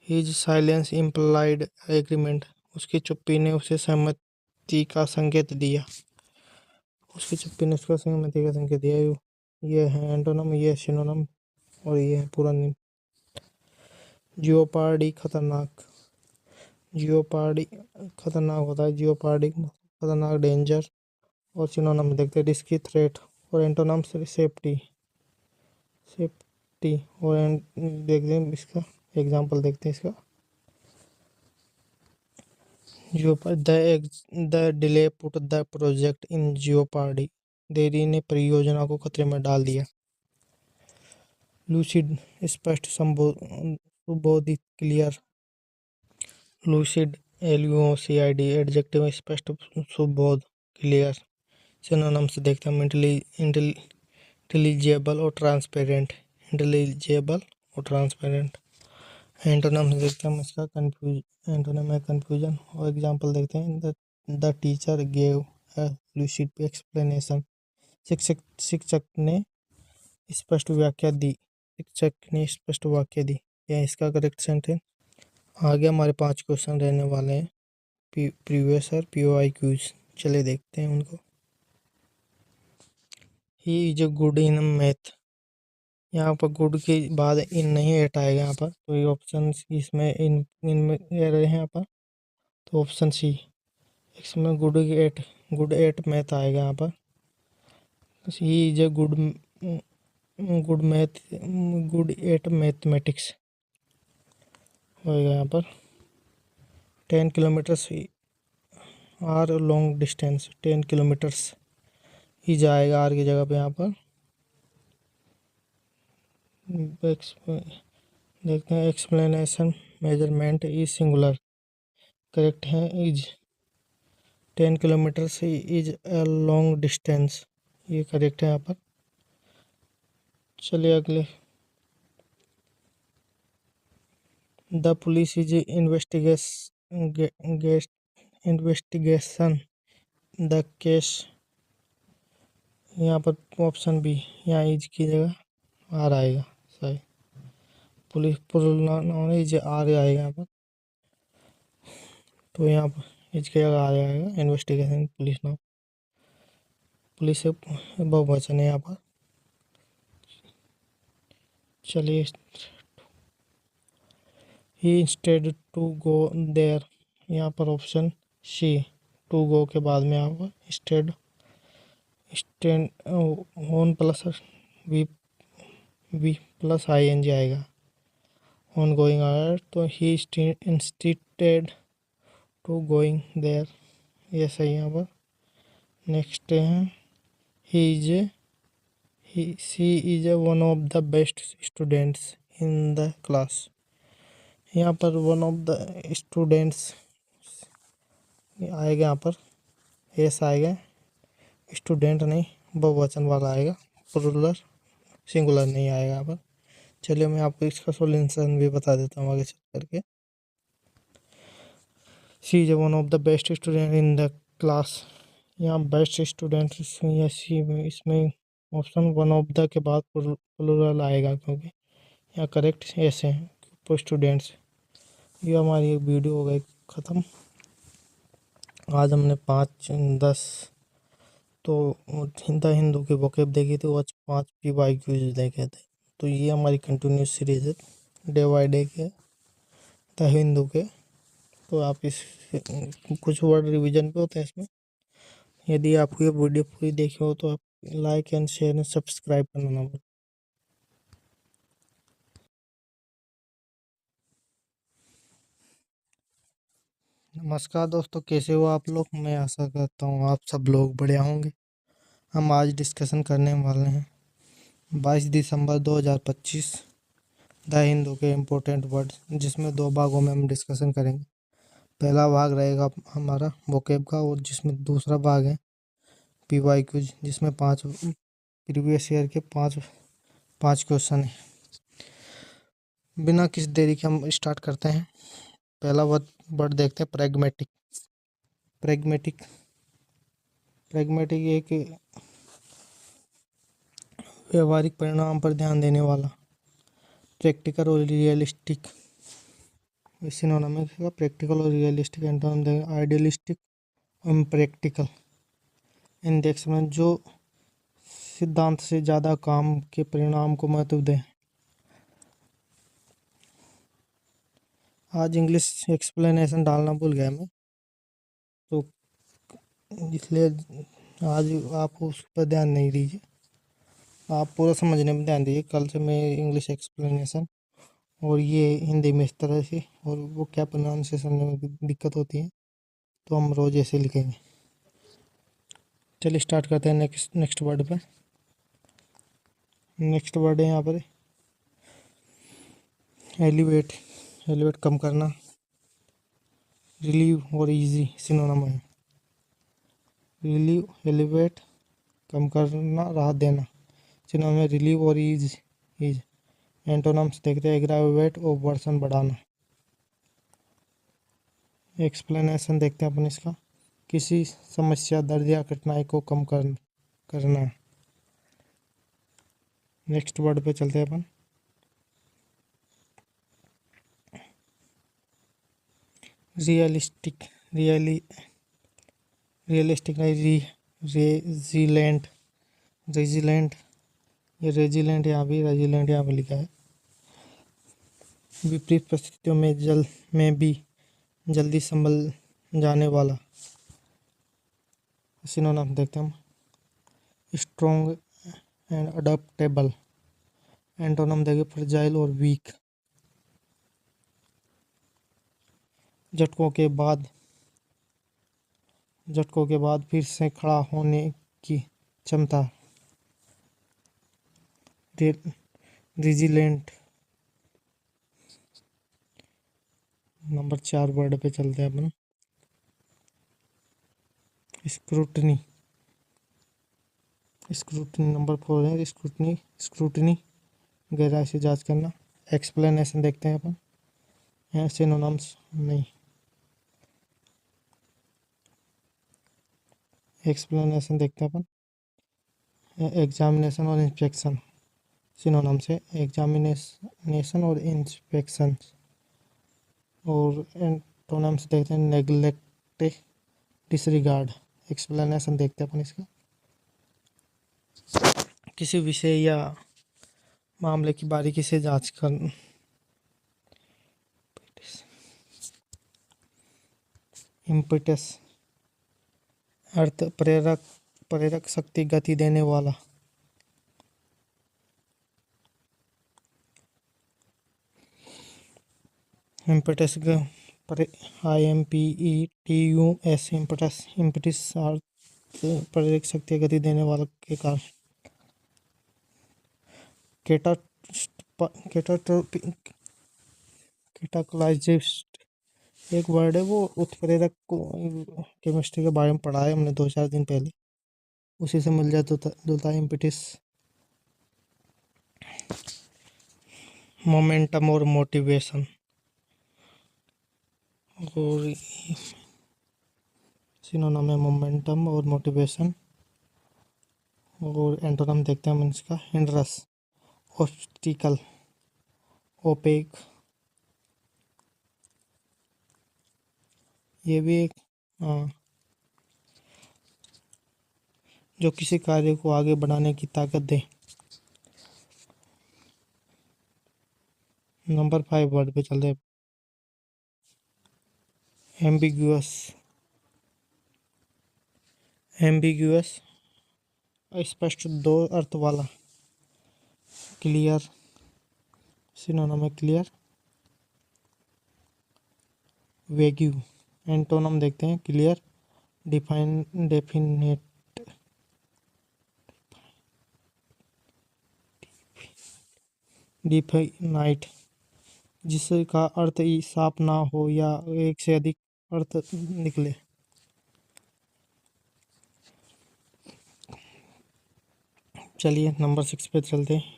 [SPEAKER 1] His silence implied agreement, उसकी चुप्पी ने उसे सहमति का संकेत दिया, उसकी चुप्पी ने उसको सहमति का संकेत दिया। ये है एंटोनिम, ये सिनोनिम और ये है पूरा नेम। जियोपार्डी, खतरनाक, जियोपार्डी खतरनाक होता है, जियोपार्डी खतरनाक, डेंजर। और सिनोनिम देखते हैं, रिस्की, थ्रेट। और एंटोनिम्स सेफ्टी, टी। और देखते हैं इसका एग्जांपल, देखते हैं इसका। The delay put the project in jeopardy. देरी ने परियोजना को खतरे में डाल दिया। लूसिड स्पष्ट सुबोधित क्लियर। लूसिड LUCID एडजेक्टिव स्पष्ट सुबोध क्लियर। सिनोनिम्स देखते हैं हम। इंटेलिजिबल और ट्रांसपेरेंट। इंटेलिजिबल और ट्रांसपेरेंट। एंटोनिम्स देखते हैं हम इसका। एंटोनिम है कंफ्यूजन। और एग्जांपल देखते हैं। The teacher gave a lucid explanation. शिक्षक ने स्पष्ट व्याख्या दी। शिक्षक ने स्पष्ट व्याख्या दी। यह इसका करेक्ट सेंटेंस। आगे हमारे 5 क्वेश्चन रहने वाले हैं, प्रीवियस और POIQs। चलिए देखते हैं उनको। ही is a good in math. यहाँ पर गुड के बाद इन नहीं हटाएगा यहाँ पर, तो ये ऑप्शन इसमें इनमें रहे हैं यहाँ पर, तो ऑप्शन सी। इसमें गुड एट मैथ आएगा यहाँ पर। He is a good at mathematics होएगा यहाँ पर। 10 kilometres are long distance. 10 kilometres ही जाएगा आर की जगह पे यहाँ पर। देखते हैं। Explanation measurement is singular. Correct है is. 10 kilometres is a long distance, ये करेक्ट है यहाँ पर। चलिए अगले। The police is investigation the case. यहाँ पर ऑप्शन बी, यहाँ इज की जगह आर आएगा। सही। पुलिस प्रोनाउन इज आर आएगा यहाँ पर, तो यहाँ पर इज की जगह आ जाएगा। इन्वेस्टिगेशन पुलिस नाम, पुलिस से बहुवचन है यहाँ पर। चलिए। ही इंस्टेड टू गो देयर, यहाँ पर ऑप्शन सी। टू गो के बाद में यहाँ पर stayed on plus V plus ING आएगा। ऑन गोइंग आएगा, तो he instead to going there, ये सही यहाँ पर। नेक्स्ट है she is one of the best students in the class. यहाँ पर वन ऑफ द स्टूडेंट्स आएगा यहाँ पर, एस आएगा। स्टूडेंट नहीं, बहुवचन वाला आएगा। प्लूरल सिंगुलर नहीं आएगा यहाँ पर। चलिए मैं आपको इसका सॉल्यूशन भी बता देता हूँ आगे चल करके। She is one of the best student in the class. यहाँ बेस्ट स्टूडेंट या सी में, इसमें ऑप्शन वन ऑफ द के बाद प्लूरल आएगा, क्योंकि यहाँ करेक्ट ऐसे हैं स्टूडेंट्स। ये हमारी एक वीडियो हो गई ख़त्म। आज हमने 5-10 तो द हिंदू के वोकैब देखी थी, आज 5 PYQs देखे थे। तो ये हमारी कंटिन्यूस सीरीज है डे बाई डे के द हिंदू के। तो आप इस कुछ वर्ड रिवीजन पे होते हैं इसमें। यदि आपको ये वीडियो पूरी देखी हो तो आप like and share and subscribe करना ना भूलें। नमस्कार दोस्तों, कैसे हो आप लोग? मैं आशा करता हूँ आप सब लोग बढ़िया होंगे। हम आज डिस्कशन करने वाले हैं 22 दिसंबर 2025 द हिंदू के इम्पोर्टेंट वर्ड्स, जिसमें 2 भागों में हम डिस्कशन करेंगे। पहला भाग रहेगा हमारा वोकैब का, और जिसमें दूसरा भाग है PYQs, जिसमें 5 प्रीवियस ईयर के 5 क्वेश्चन हैं। बिना किसी देरी के हम स्टार्ट करते हैं। पहला वर्ड देखते हैं प्रैग्मेटिक। प्रैग्मेटिक एक व्यवहारिक परिणाम पर ध्यान देने वाला। प्रैक्टिकल और रियलिस्टिक सिनोनिम्स का। प्रैक्टिकल और रियलिस्टिक एंटोनिम देंगे। आइडियलिस्टिक और इम्प्रैक्टिकल। इंडेक्स में जो सिद्धांत से ज़्यादा काम के परिणाम को महत्व दें। आज इंग्लिश एक्सप्लेनेशन डालना भूल गया मैं, तो इसलिए आज आप उस पर ध्यान नहीं दीजिए। आप पूरा समझने में ध्यान दीजिए। कल से मैं इंग्लिश एक्सप्लेनेशन और ये हिंदी में इस तरह से, और वो क्या प्रोनाउंसिएशन में दिक्कत होती है तो हम रोज ऐसे लिखेंगे। चलिए स्टार्ट करते हैं नेक्स्ट वर्ड पे। नेक्स्ट वर्ड है यहाँ पर एलिवेट। एलिवेट कम करना। रिलीव और इजी सिनोनिम है। रिलीव, एलिवेट, कम करना, राहत देना। सिनोनिम है रिलीव और इज। एंटोनिम्स देखते हैं एग्रावेट और वर्सन बढ़ाना। एक्सप्लेनेशन देखते हैं अपन इसका। किसी समस्या, दर्द या कठिनाई को कम करना। नेक्स्ट वर्ड पे चलते हैं अपन। रियलिस्टिक। रियलिस्टिक नहीं, रेजिलेंट। रेजिलेंट, ये रेजिलेंट यहाँ भी, रेजिलेंट यहाँ पे लिखा है। विपरीत परिस्थितियों में भी जल्दी संभल जाने वाला। सिनोनिम देखते हैं हम। Strong and adaptable. एंटोनिम देंगे फ्रजाइल और वीक। झटकों के बाद फिर से खड़ा होने की क्षमता। रिजिलेंट। नंबर 4 वर्ड पे चलते हैं अपन। स्क्रूटनी। स्क्रूटनी नंबर 4 है। स्क्रूटनी गहराई से जांच करना। एक्सप्लेनेशन देखते हैं अपन। सिनोनिम्स नहीं। एक्सप्लेनेशन देखते हैं अपन। एग्जामिनेशन और इंस्पेक्शन सिनोनिम से। एग्जामिनेशन और इंस्पेक्शन। और एंटोनिम्स देखते हैं नेग्लेक्ट, डिसरिगार्ड। एक्सप्लेनेशन देखते हैं अपन इसका। किसी विषय या मामले की बारीकी से जांच कर। इम्पेटस, अर्थ प्रेरक शक्ति, गति देने वाला। Impetus IMPETUS impetus. इम्पेटस अर्थ प्रेरक शक्ति, गति देने वाला के कारण। कैटाकलाइजिस्ट एक वर्ड है, वो उत्प्रेरक को केमिस्ट्री के बारे में पढ़ा है हमने 2-4 दिन पहले, उसी से मिल जुलता है इम्पेटस। मोमेंटम और मोटिवेशन। और सिनोनिम है मोमेंटम और मोटिवेशन। और एंटोनिम देखते हैं हम इसका। हिंड्रस, ऑब्स्टिकल, ओपेक। ये भी एक, हाँ, जो किसी कार्य को आगे बढ़ाने की ताकत दे। नंबर 5 वर्ड पे चलते हैं। एम्बिग्यूअस। एम्बिग्यूअस स्पष्ट, दो अर्थ वाला। क्लियर, सिनोनिम है क्लियर। वेग्यू। एंटोनिम देखते हैं क्लियर, डेफिनेट। डिफाइनाइट, जिसका अर्थ ही साफ ना हो या एक से अधिक अर्थ निकले। चलिए नंबर 6 पे चलते हैं।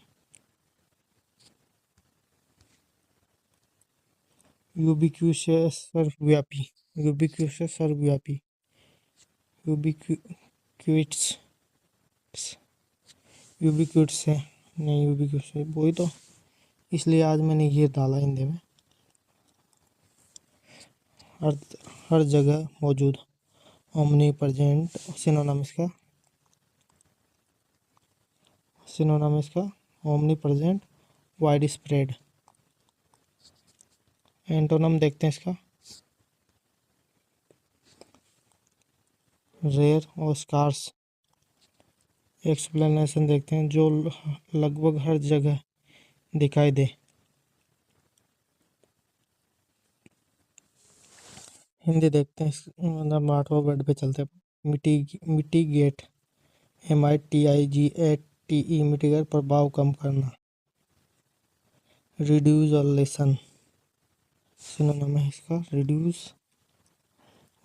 [SPEAKER 1] यूबिक्यूटस सर्वव्यापी। यूबिक्यूटस सर्वव्यापी। यूबिक्यूट्स। यूबिक्यूट्स है, नहीं यूबिक्यूट्स है वही तो, इसलिए आज मैंने ये डाला हिंदी में। हर हर जगह मौजूद, ओमनी प्रेजेंट। सिनोनिम इसका omni present, wide spread. Antonym देखते हैं इसका। रेयर और स्कार्स। एक्सप्लेनेशन देखते हैं, जो लगभग हर जगह दिखाई दे। हिंदी देखते हैं, मतलब 8वां वर्ड पे चलते हैं। मिटिगेट, MITIGATE, मिटिगेट प्रभाव कम करना। रिड्यूस और लेसन, सिनोनिम है इसका, रिड्यूस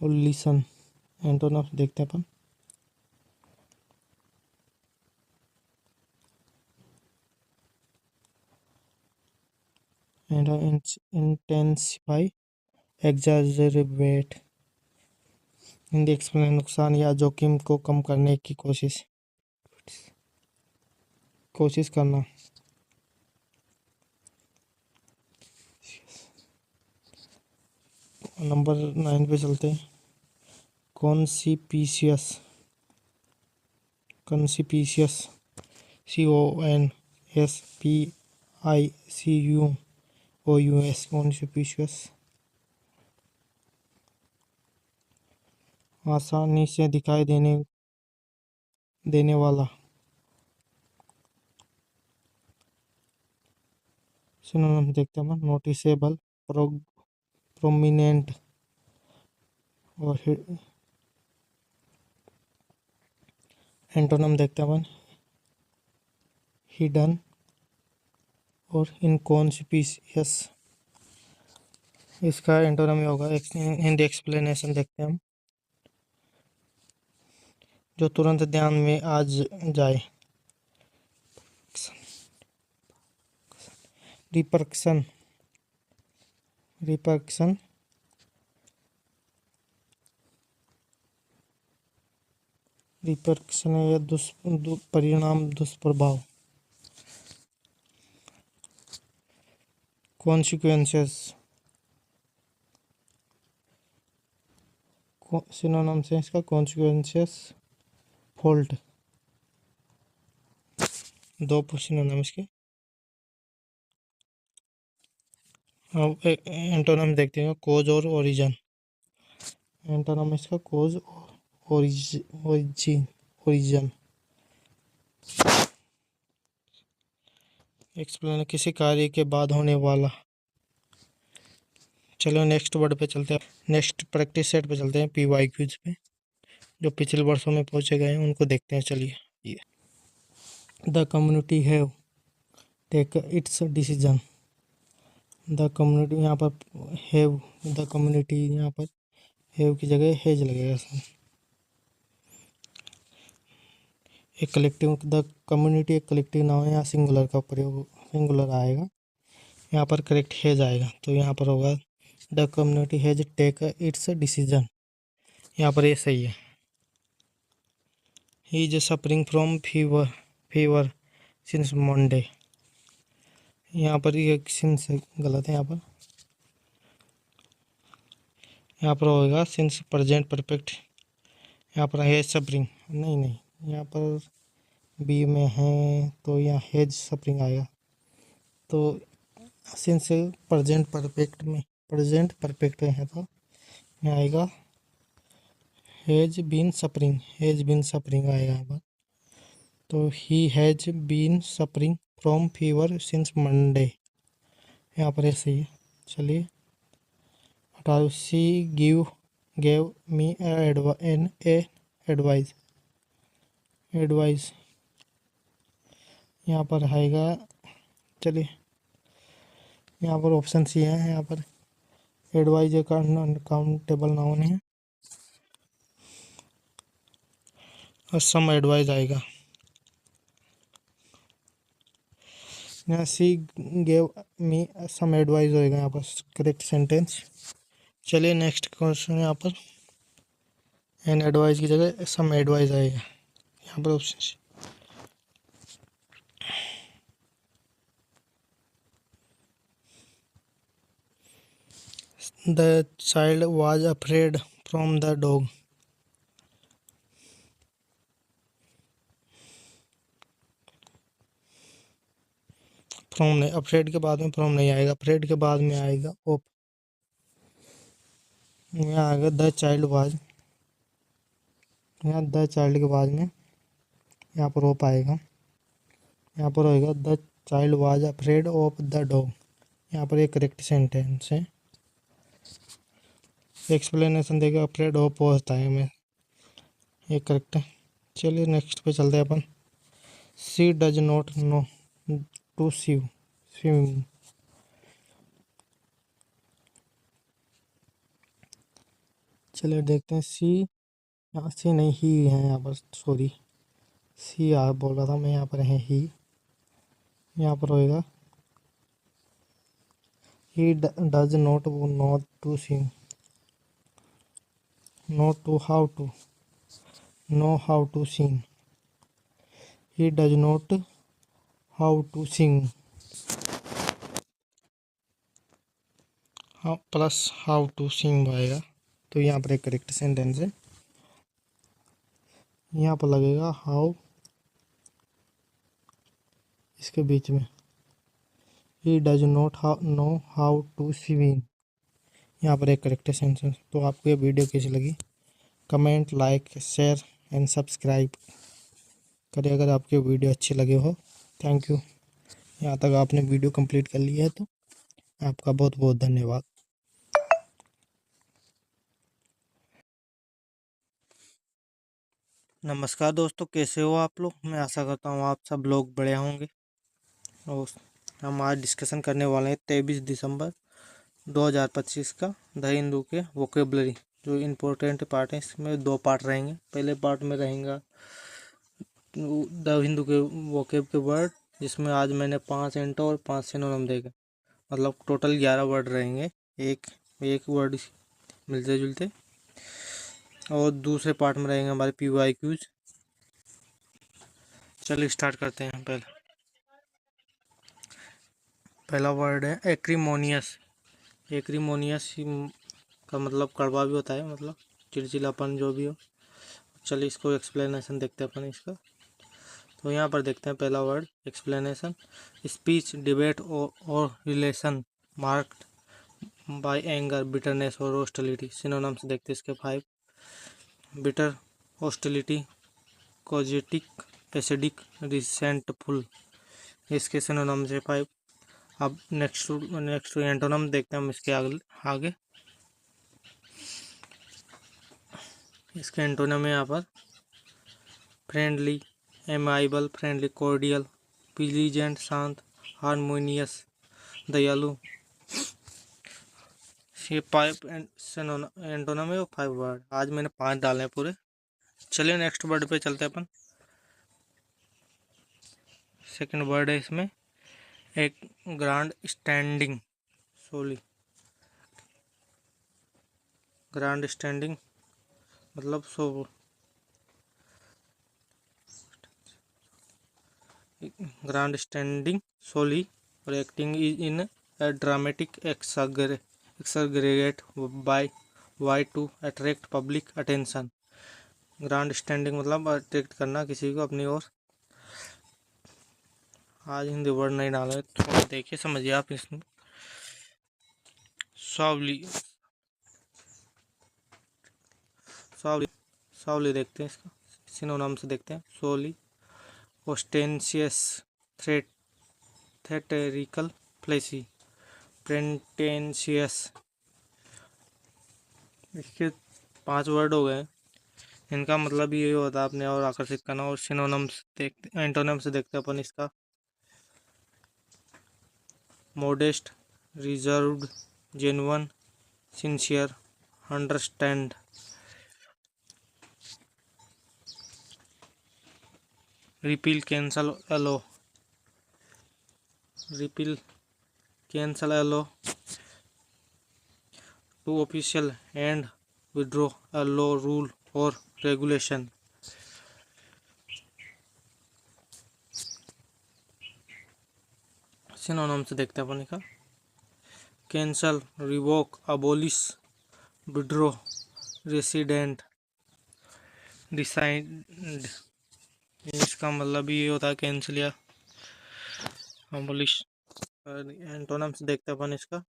[SPEAKER 1] और लिसन। एंटोनिम देखते हैं अपन। Intensify, exaggerate. हिंदी एक्सप्लेन, नुकसान या जोखिम को कम करने की कोशिश करना। नंबर 9 पे चलते हैं। कॉन्सिपिशियस, कॉन्सिपिशियस, CONSPICUOUS, कॉन्सिपिशियस। आसानी से दिखाई देने वाला। सिनोनिम देखते हैं, नोटिसेबल, प्रोमिनेंट और एंटोनिम देखते हैं अपन, हिडन और इनकॉन्स्पिशियस। इसका एंटोनिम ही होगा। हिंदी एक्सप्लेनेशन देखते हैं हम, जो तुरंत ध्यान में आ जाए। रिपरक्शन, रिपरक्शन, रिपरक्शन या परिणाम, दुष्प्रभाव। कॉन्सिक्वेंसेस, सिनोनिम से इसका कॉन्सिक्वेंसेस, फॉल्ट। दो सिनोनिम इसके। अब एंटोनिम देखते हैं, कोज और ओरिजिन। एंटोनिम इसका कोज, ओरिजिन। एक्सप्लेन, किसी कार्य के बाद होने वाला। चलो नेक्स्ट वर्ड पे चलते हैं, नेक्स्ट प्रैक्टिस सेट पे चलते हैं, PYQs पे, जो पिछले वर्षों में पहुंचे गए हैं उनको देखते हैं। चलिए, the community have take its decision. The community, यहाँ पर हैव, द कम्युनिटी, यहाँ पर हैव की जगह हैज लगेगा। एक कलेक्टिव, द कम्युनिटी एक कलेक्टिव नाम है, यहाँ सिंगुलर का प्रयोग, सिंगुलर आएगा, यहाँ पर करेक्ट हैज आएगा, तो यहाँ पर होगा the community has take its decision. यहाँ पर ये सही है। He is suffering from fever since Monday. यहाँ पर ये सिंस गलत है, यहाँ पर होगा सिंस प्रेजेंट परफेक्ट। यहाँ पर है सफरिंग, नहीं, यहाँ पर बी में है तो यहाँ हेज सफरिंग आएगा। तो सिंस प्रेजेंट परफेक्ट में है, तो यहाँ आएगा हैज बीन सफरिंग आएगा यहाँ पर। तो he has been suffering from fever since Monday, यहाँ पर ऐसे ही है। चलिए, हटाओ। She gave me an advice, यहाँ पर आएगा। चलिए, यहाँ पर ऑप्शन सी है, यहाँ पर एडवाइज का अनकाउंटेबल नाउन है और सम एडवाइज आएगा। यहाँ सी गेव मी सम एडवाइस होएगा यहाँ पर करेक्ट सेंटेंस। चलिए नेक्स्ट क्वेश्चन, यहाँ पर एन एडवाइस की जगह सम एडवाइस आएगा, यहाँ पर option C. The child was afraid from the dog. From नहीं, अफ्रेड के बाद में फ्रॉम नहीं आएगा, अफ्रेड के बाद में आएगा ओप। यहाँ आएगा द चाइल्ड वाज, यहाँ द चाइल्ड के बाद में यहाँ पर हो पाएगा। यहाँ पर होएगा the child was afraid of the dog. यहाँ पर एक करेक्ट सेंटेंस है। एक्सप्लेनेशन देगा अफ्रेड ऑफ पहुँचता है हमें, ये करेक्ट है। चलिए नेक्स्ट पे चलते हैं अपन। She does not know to swim. चलिए देखते हैं। सी, यहाँ से नहीं ही है यहाँ पर, सॉरी सी आप बोल रहा था मैं, यहाँ पर है ही। यहाँ पर होएगा he does not to swim, not to how to, know how to sing. He does not how to sing, हाँ प्लस हाउ टू सिंग आएगा, तो यहाँ पर एक करेक्ट सेंटेंस है। यहाँ पर लगेगा हाउ इसके बीच में। He does not know how to swim, यहाँ पर एक करेक्ट सेंटेंस। तो आपको ये वीडियो कैसी लगी? Comment, like, share and subscribe करें अगर आपके वीडियो अच्छे लगे हो। Thank you. यहाँ तक आपने वीडियो कंप्लीट कर लिया है तो आपका बहुत बहुत धन्यवाद। नमस्कार दोस्तों, कैसे हो आप लोग? मैं आशा करता हूँ आप सब लोग बढ़िया होंगे। और हम आज डिस्कशन करने वाले हैं 23 दिसंबर 2025 का द हिंदू के वोकेबलरी। जो इम्पोर्टेंट पार्ट है, इसमें दो पार्ट रहेंगे। पहले पार्ट में रहेगा द हिंदू के वोकेब के वर्ड, जिसमें आज मैंने 5 एंटो और 5 सिनोनिम देखे, मतलब टोटल 11 वर्ड रहेंगे, एक एक वर्ड मिलते जुलते। और दूसरे पार्ट में रहेंगे हमारे PYQs। चलिए स्टार्ट करते हैं। पहला वर्ड है एक्रीमोनियस। एक्रीमोनियस का मतलब कड़वा भी होता है, मतलब चिड़चिड़ापन जो भी हो। चलिए इसको एक्सप्लेनेशन देखते हैं अपन इसका। तो यहाँ पर देखते हैं पहला वर्ड एक्सप्लेनेशन। स्पीच, डिबेट और relation marked by anger, bitterness और हॉस्टिलिटी। सिनोनिम्स देखते हैं इसके 5। बिटर, हॉस्टिलिटी, कॉजेटिक, एसिडिक, रिसेंटफुल, इसके सिनोनिम्स है 5। अब नेक्स्ट एंटोनिम देखते हैं हम इसके आगे। इसके एंटोनिम है यहाँ पर फ्रेंडली, एमाइबल, फ्रेंडली, कॉर्डियल, प्लीजेंट, शांत, हारमोनियस, दयालु। ये 5 एंटोनिम है, 5 वर्ड। आज मैंने 5 डाले हैं पूरे। चलिए नेक्स्ट वर्ड पे चलते हैं अपन। सेकंड वर्ड है इसमें एक ग्रांड स्टैंडिंग सोली। ग्रांड स्टैंडिंग मतलब ग्रांड स्टैंडिंग सोली और acting in a dramatic exaggerate by why to attract public attention। Grand standing मतलब अट्रैक्ट करना किसी को अपनी ओर। आज हिंदी वर्ड नहीं डाले, थोड़ा देखिए समझिए आप इसमें। सावली, सावली, सावली देखते हैं इसका सिनोनिम से देखते हैं। सोली, ओस्टेंशियस, थ्रेट, थेटेरिकल, फ्लेसी, प्रेंटेंशियस। इसके 5 वर्ड हो गए। इनका मतलब ये होता है अपने और आकर्षित करना। और सिनोनिम्स देखते, एंटोनिम्स देखते अपन इसका। Modest, reserved, genuine, sincere, understand. Repeal, cancel, allow, repeal, cancel, allow, to official and withdraw, a law, rule और रेगुलेशन। सिनोनिम्स देखते हैं अपन इसका। Cancel, revoke, abolish, withdraw, resident, decide. इसका मतलब ये होता है कैंसिल या अबोलिश। एंटोनिम्स देखते हैं अपन इसका।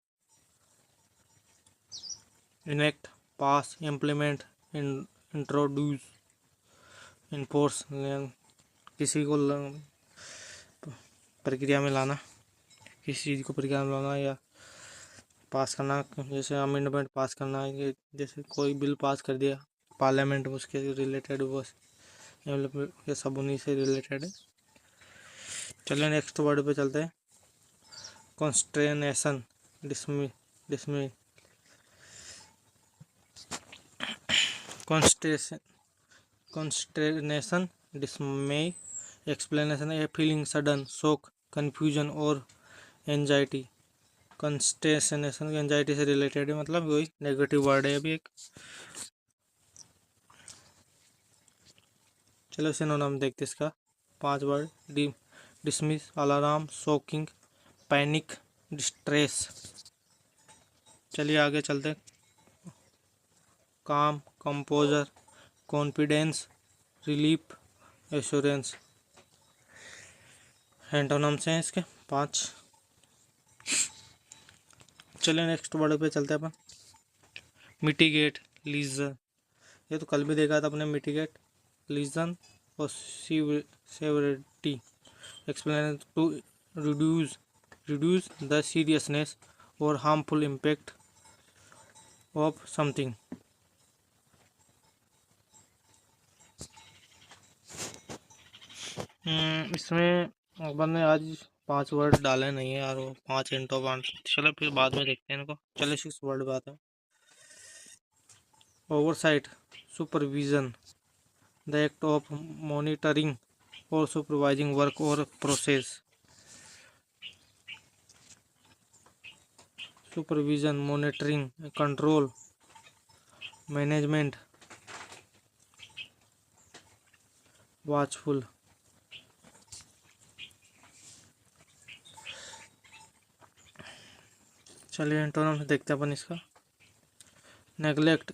[SPEAKER 1] इनेक्ट, पास, इम्प्लीमेंट, इंट्रोड्यूस, इन्फोर्स, किसी को प्रक्रिया में लाना, किसी चीज़ को प्रक्रिया में लाना या पास करना, जैसे अमेंडमेंट पास करना, ये जैसे कोई बिल पास कर दिया पार्लियामेंट में, उसके रिलेटेड बस ये सब उन्हीं से रिलेटेड है। चलिए नेक्स्ट वर्ड पे चलते हैं। कॉन्स्टेनेशन, डिसमी कॉन्स्टेनेशन, डिसमे, एक्सप्लेनेशन है फीलिंग सडन शॉक, कंफ्यूजन और एंजाइटी। कॉन्स्टेनेशन एंजाइटी से रिलेटेड है, मतलब वही नेगेटिव वर्ड है अभी एक। चलो सिनोनिम देखते इसका, 5 word. Dismiss, alarm, shocking, panic, distress. चलिए आगे चलते। काम, composer, confidence, relief, assurance. Antonyms हैं इसके 5। चलिए नेक्स्ट वर्ड पे चलते हैं अपन। मिटिगेट, लीजन, ये तो कल भी देखा था अपने। मिटिगेट, लीजन और severity. Explain, to reduce the seriousness और हार्मफुल इम्पैक्ट ऑफ समथिंग। इसमें अपन ने आज 5 वर्ड डाले नहीं है यार, वो 5 इंटो 5। चलो फिर बाद में देखते हैं इनको। चलो 6 वर्ड बात है। Oversight, supervision, the act of monitoring और सुपरवाइजिंग वर्क और process. Supervision, monitoring, control, management, watchful. चलिए एंटोनिम देखते हैं अपन इसका। Neglect,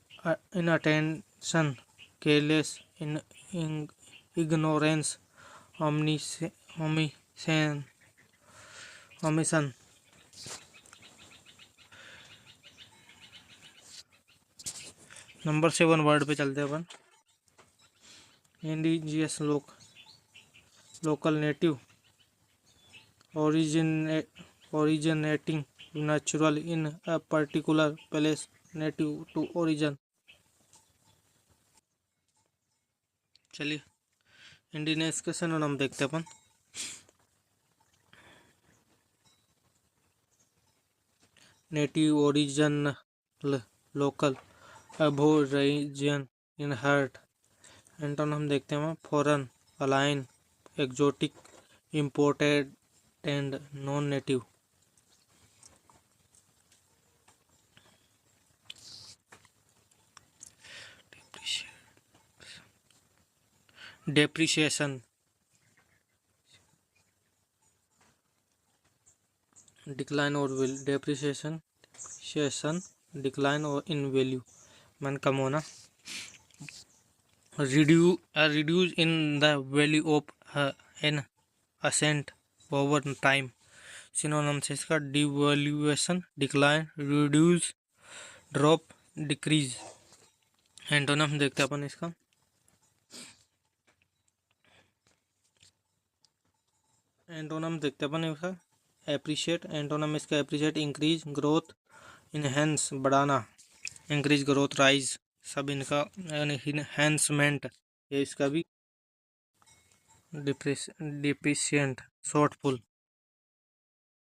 [SPEAKER 1] inattention, careless, ignorance, omission. Number 7 word पे चलते हैं अपन। Indigenous, local, native, originating natural in a particular place, native to origin. चलिए इंडिजिनस के सिनोनिम देखते हैं अपन। Native, original, local, aborigine, inherent. Antonym देखते हैं foreign, alien, exotic, imported and non native. Depreciation, decline और वैल्यू। डेप्रिसिएशन, डिक्लाइन और in value, मन कम होना। Reduce in the value of an asset over time. Synonym से इसका devaluation, decline, reduce, drop, decrease. Antonym देखते हैं अपन इसका। एंटोनिम देखते हैं अपन इसका। एप्रिशिएट, एंटोनिम इसका एप्रिशिएट, इंक्रीज, ग्रोथ, इनहेंस, बढ़ाना, इंक्रीज, ग्रोथ, राइज, सब इनका। इनहेंसमेंट, ये इसका भी। डिप्रिशिएंट, शॉर्टफुल,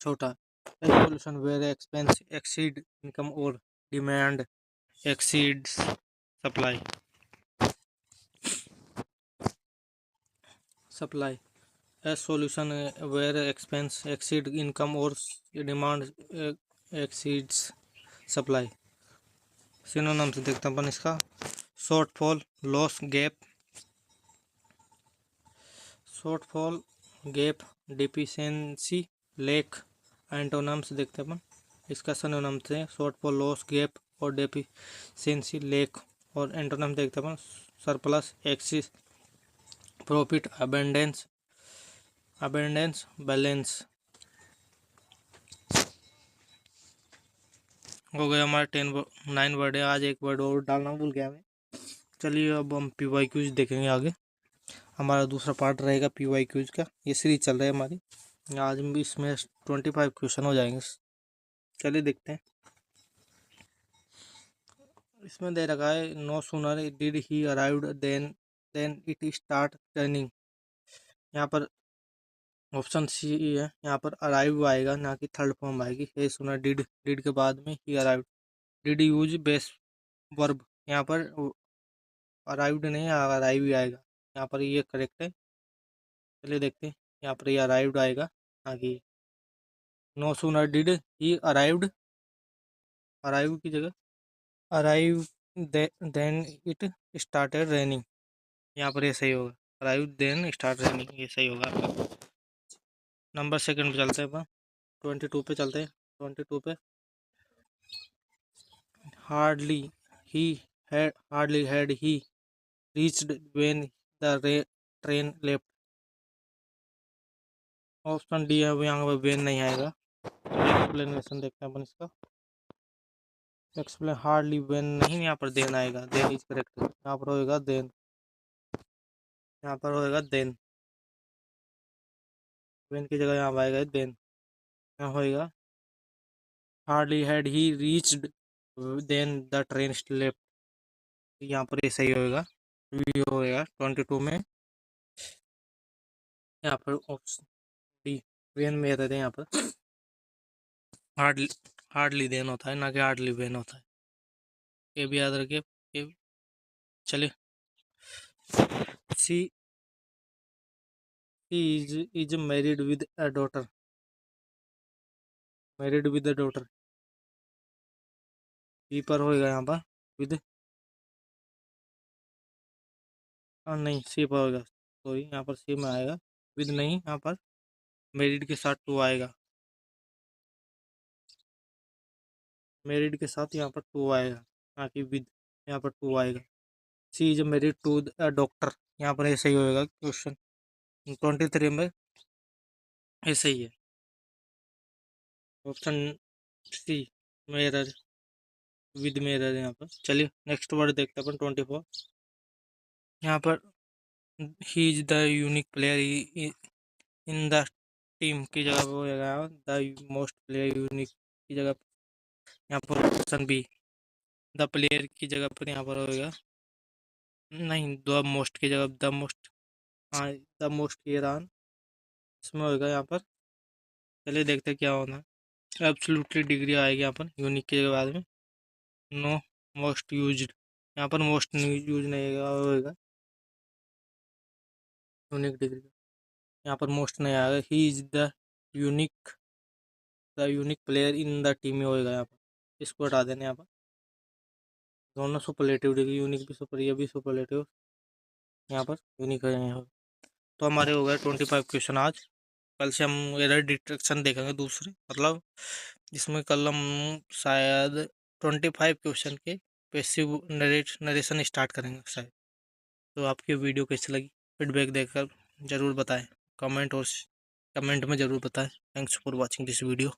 [SPEAKER 1] छोटा। Solution where expense exceed income और demand exceeds supply. Supply, a solution where expense exceed income or demand exceeds supply। Synonym से देखते हैं अपन इसका। Shortfall, loss, gap, shortfall, gap, deficiency, lack. Antonyms देखते हैं अपन इसका। सिनोनिम से शॉर्टफॉल, लॉस, गैप और डिफिशिएंसी, लेक। और एंटोनिम देखते हैं अपन। Surplus, excess, profit, abundance, balance. हो गया हमारा 9 वर्ड है। आज एक वर्ड और डालना भूल गया मैं। चलिए अब हम PYQs देखेंगे आगे। हमारा दूसरा पार्ट रहेगा PYQs का। ये सीरीज चल रही है हमारी। आज हम इसमें 25 क्वेश्चन हो जाएंगे। चलिए देखते हैं। इसमें दे रखा है no sooner did he arrived then it start running. यहाँ पर ऑप्शन सी है, यहाँ पर अराइव आएगा, ना कि थर्ड फॉर्म आएगी। हे सूनर डिड के बाद में ही arrived. Did use base verb, यहाँ पर अराइव्ड नहीं अराइव ही आएगा। यहाँ पर ये करेक्ट है। चलिए देखते हैं। यहाँ पर ये अराइव्ड आएगा, आगे no sooner did he arrived, arrive की जगह arrive then it started raining. यहाँ पर ये सही होगा, अराइव देन स्टार्ट रेनिंग, ये सही होगा आपका। नंबर सेकंड पे चलते हैं अपन, 22 पे चलते हैं। 22 पे hardly had he reached when the train left. Option D है, यहाँ पर वेन नहीं आएगा। एक्सप्लेनेशन देखते हैं अपन इसका। एक्सप्लेन हार्डली वेन नहीं, यहाँ पर देन आएगा। देन इज करेक्ट, यहाँ पर होएगा देन, यहाँ पर होएगा देन। वेन की जगह यहाँ आएगा देन, यहाँ होएगा hardly had he reached then the train left. यहाँ पर ये सही होएगा, वी होएगा 22 में। यहाँ पर ऑप्शन डी वेन में रहते हैं। यहाँ पर हार्डली हार्डली देन होता है, ना कि हार्डली वेन होता है। ये भी याद रखिए। ये चलिए, she is married with a daughter. Married with a daughter, B पर होएगा यहाँ पर विद, नहीं सी पर होएगा, सॉरी यहाँ पर सी में आएगा। विद नहीं, यहाँ पर मैरिड के साथ टू आएगा। मैरिड के साथ यहाँ पर टू आएगा, ना कि विद। यहाँ पर टू आएगा। She is married to a doctor, यहाँ पर ऐसे ही होएगा क्वेश्चन 23 में, ऐसे ही है। Option C mirror, with mirror यहाँ पर। चलिए नेक्स्ट वर्ड देखते हैं अपन 24। यहाँ पर he is the unique player in the team की जगह पर होएगा द मोस्ट प्लेयर यूनिक की जगह। यहाँ पर ऑप्शन बी द प्लेयर की जगह पर यहाँ पर होएगा, नहीं द मोस्ट की जगह द मोस्ट, हाँ द मोस्ट ये रहा, इसमें होएगा यहाँ पर। चलिए देखते हैं क्या होना है। एब्सोल्युटली डिग्री आएगी यहाँ पर यूनिक के बाद में। नो मोस्ट यूज्ड, यहाँ पर मोस्ट यूज नहीं होएगा यूनिक डिग्री, यहाँ पर मोस्ट नहीं आएगा। He is the unique player in the team में होएगा यहाँ पर। इसको हटा देना यहाँ पर। दोनों सुपरलेटिव डिग्री, यूनिक भी सुपर, ये भी सुपरलेटिव, यहाँ पर यूनिक है यहाँ। तो हमारे हो गए 25 क्वेश्चन आज। कल से हम एरर डिटेक्शन देखेंगे दूसरे, मतलब जिसमें कल हम शायद 25 क्वेश्चन के पैसिव नरेशन स्टार्ट करेंगे शायद। तो आपकी वीडियो कैसी लगी फीडबैक देकर ज़रूर बताएं, कमेंट में ज़रूर बताएं। Thanks for watching this video.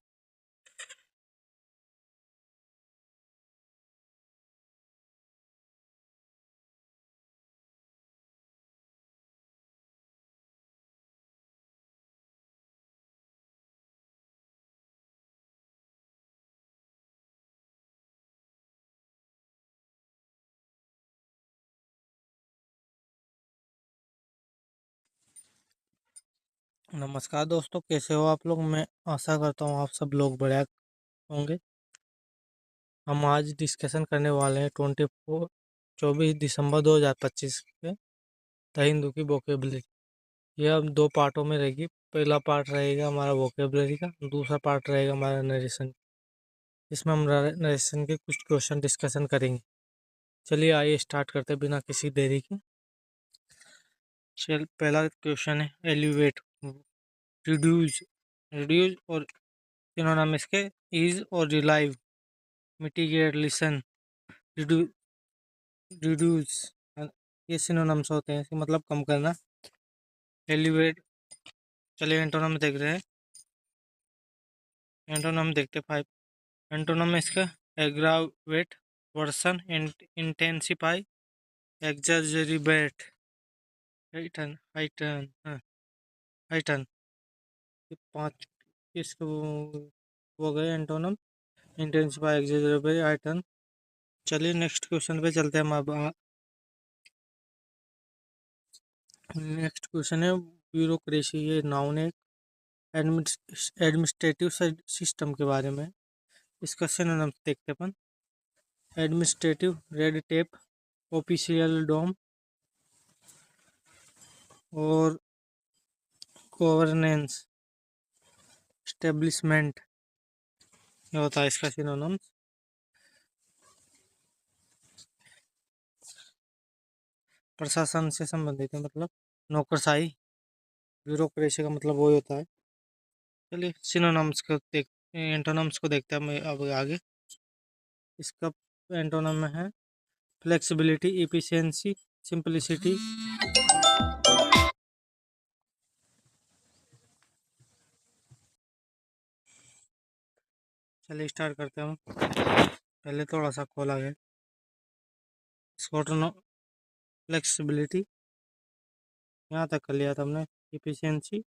[SPEAKER 1] नमस्कार दोस्तों, कैसे हो आप लोग? मैं आशा करता हूँ आप सब लोग बढ़िया होंगे। हम आज डिस्कशन करने वाले हैं 24 दिसंबर 2025 के द हिंदू की वोकेबलरी। ये अब दो पार्टों में रहेगी। पहला पार्ट रहेगा हमारा वोकेबलरी का, दूसरा पार्ट रहेगा हमारा नरेशन। इसमें हम नरेशन के कुछ क्वेश्चन डिस्कशन करेंगे। चलिए आइए स्टार्ट करते हैं बिना किसी देरी के। चल पहला क्वेश्चन है एलिवेट, रिड्यूस। रिड्यूस और सिनोनिम इसके इज और रिलाइव, मिटिगेट, लिसन, रिड्यूस, ये सिनोनिम्स होते हैं। इसका मतलब कम करना। एलिवेट, चलिए एंटोनिम देख रहे हैं। एंटोनिम देखते 5 एंटोनिम इसका aggravate, worsen, intensify, exacerbate, heighten heighten हाँ, हाइटन। ये 5 इसके वो गए एंटोनम। Intensify, exacerbate, heighten. चलिए नेक्स्ट क्वेश्चन पे चलते हैं हम अब। नेक्स्ट क्वेश्चन है ब्यूरोक्रेसी, ये नाउन है एडमिनिस्ट्रेटिव सिस्टम के बारे में। इसका सिनोनिम देखते हैं अपन। Administrative, red tape, officialdom और गवर्नेंस, स्टेब्लिशमेंट, ये होता है इसका सिनोनिम। प्रशासन से संबंधित है, मतलब नौकरशाही। ब्यूरोक्रेसी का मतलब वही होता है। चलिए सिनोनिम्स को देख एंटोनिम्स को देखते हैं हम अब आगे। इसका एंटोनिम में है फ्लेक्सिबिलिटी, इफिशियंसी, सिंपलिसिटी। चलिए स्टार्ट करते हैं हम। पहले थोड़ा सा खोला गया इसको। फ्लेक्सिबिलिटी यहाँ तक कर लिया था हमने। इफिशियंसी,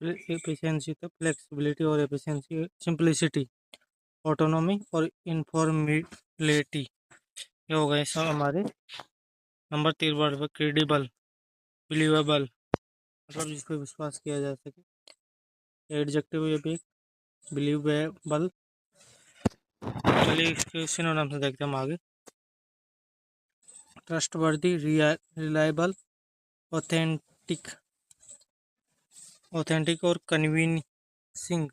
[SPEAKER 1] एफिशिएंसी तो फ्लेक्सिबिलिटी और एफिशिएंसी। सिंपलिसिटी, ऑटोनॉमी और इन्फॉर्मेबिलिटी। ये हो गए सब हमारे। नंबर 3 वर्ड पे क्रेडिबल, बिलीवेबल, मतलब जिस पर विश्वास किया जा सके। एडजेक्टिव ये भी बिलीवेबल। चलिए इसके सिनोनिम से देखते हैं हम आगे। ट्रस्टवर्दी, रिलायबल, ऑथेंटिक, ऑथेंटिक और कन्विंसिंग,